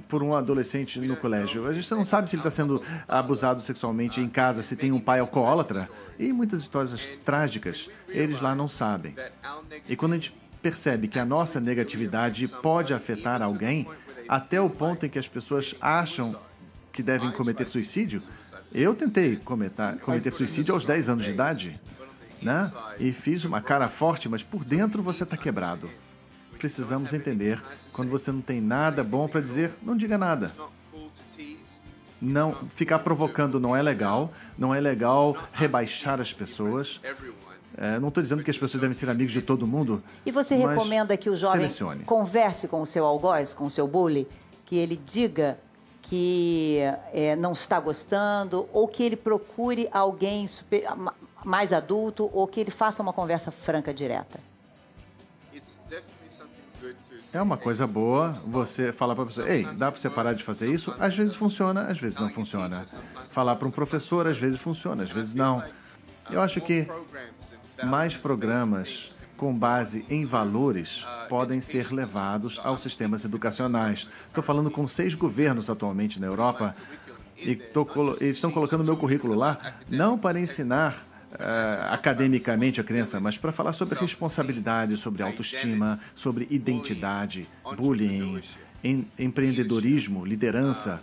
por um adolescente no colégio. A gente não sabe se ele está sendo abusado sexualmente em casa, se tem um pai alcoólatra. E muitas histórias trágicas, eles lá não sabem. E quando a gente percebe que a nossa negatividade pode afetar alguém, até o ponto em que as pessoas acham que devem cometer suicídio, eu tentei cometer suicídio aos 10 anos de idade, né? E fiz uma cara forte, mas por dentro você está quebrado. Precisamos entender, quando você não tem nada bom para dizer, não diga nada. Não, ficar provocando não é legal rebaixar as pessoas. Não estou dizendo que as pessoas devem ser amigos de todo mundo. E você recomenda que o jovem converse com o seu algoz, com o seu bully, que ele diga que não está gostando, ou que ele procure alguém mais adulto, ou que ele faça uma conversa franca, direta? É uma coisa boa você falar para a pessoa, ei, dá para você parar de fazer isso? Às vezes funciona, às vezes não funciona. Falar para um professor, às vezes funciona, às vezes não. Eu acho que mais programas com base em valores podem ser levados aos sistemas educacionais. Estou falando com 6 governos atualmente na Europa e eles estão colocando o meu currículo lá, não para ensinar academicamente a criança, mas para falar sobre responsabilidade, sobre autoestima, sobre identidade, bullying, empreendedorismo, liderança.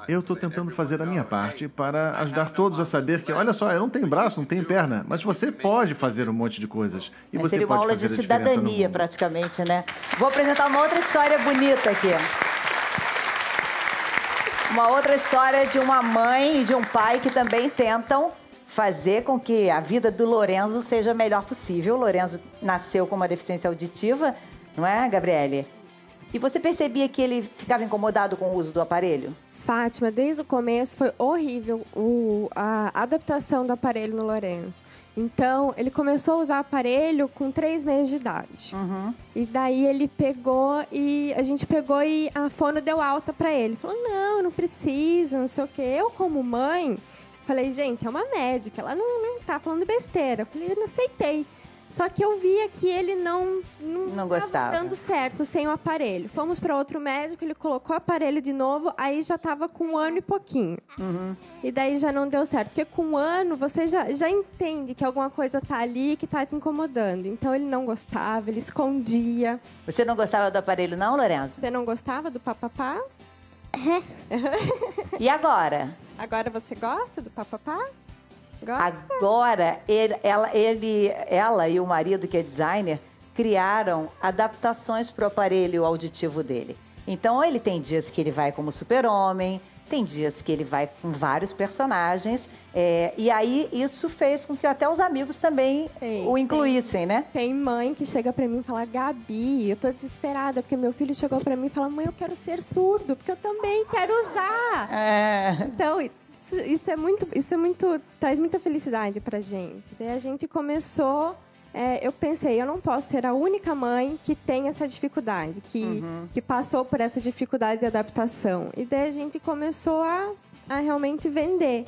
Eu estou tentando fazer a minha parte para ajudar todos a saber que, olha só, eu não tenho braço, não tenho perna, mas você pode fazer um monte de coisas. E você seria pode uma aula fazer de a diferença no cidadania, mundo. praticamente, né? Vou apresentar uma outra história bonita aqui. Uma outra história de uma mãe e de um pai que também tentam fazer com que a vida do Lorenzo seja a melhor possível. O Lorenzo nasceu com uma deficiência auditiva, não é, Gabriele? E você percebia que ele ficava incomodado com o uso do aparelho? Fátima, desde o começo foi horrível a adaptação do aparelho no Lorenzo. Então, ele começou a usar o aparelho com 3 meses de idade. E daí ele a gente pegou e a fono deu alta para ele. Falou, não precisa, não sei o quê. Eu, como mãe, falei, gente, é uma médica, ela não tá falando besteira. Eu falei, eu não aceitei. Só que eu via que ele não gostava. Dando certo sem o aparelho. Fomos para outro médico, ele colocou o aparelho de novo, aí já tava com 1 ano e pouquinho. E daí já não deu certo. Porque com 1 ano você já entende que alguma coisa tá ali que tá te incomodando. Então ele não gostava, ele escondia. Você não gostava do aparelho não, Lorenzo? Você não gostava do papapá? E agora? Agora você gosta do papapá? Agora, ela e o marido, que é designer, criaram adaptações para o aparelho auditivo dele. Então, ele tem dias que ele vai como super-homem, tem dias que ele vai com vários personagens. E aí, isso fez com que até os amigos também o incluíssem, né? Tem mãe que chega pra mim e fala, Gabi, eu tô desesperada, porque meu filho chegou pra mim e fala, mãe, eu quero ser surdo, porque eu também quero usar. Então, isso é muito, traz muita felicidade pra gente. Daí a gente começou, eu pensei, eu não posso ser a única mãe que tem essa dificuldade, que passou por essa dificuldade de adaptação. E daí a gente começou a realmente vender.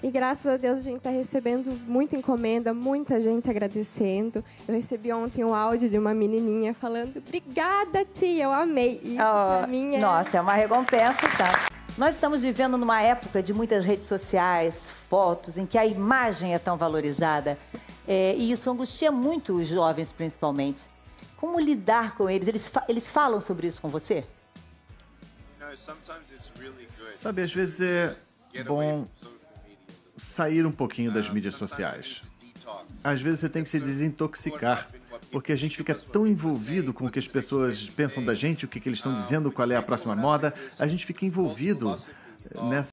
E graças a Deus a gente está recebendo muita encomenda, muita gente agradecendo. Eu recebi ontem um áudio de uma menininha falando, obrigada, tia, eu amei. E pra mim Nossa, é uma recompensa, tá? Nós estamos vivendo numa época de muitas redes sociais, fotos, em que a imagem é tão valorizada. E isso angustia muito os jovens, principalmente. Como lidar com eles? Eles falam sobre isso com você? Sabe, às vezes é bom sair um pouquinho das mídias sociais. Às vezes você tem que se desintoxicar, porque a gente fica tão envolvido com o que as pessoas pensam da gente, o que eles estão dizendo, qual é a próxima moda. A gente fica envolvido nessa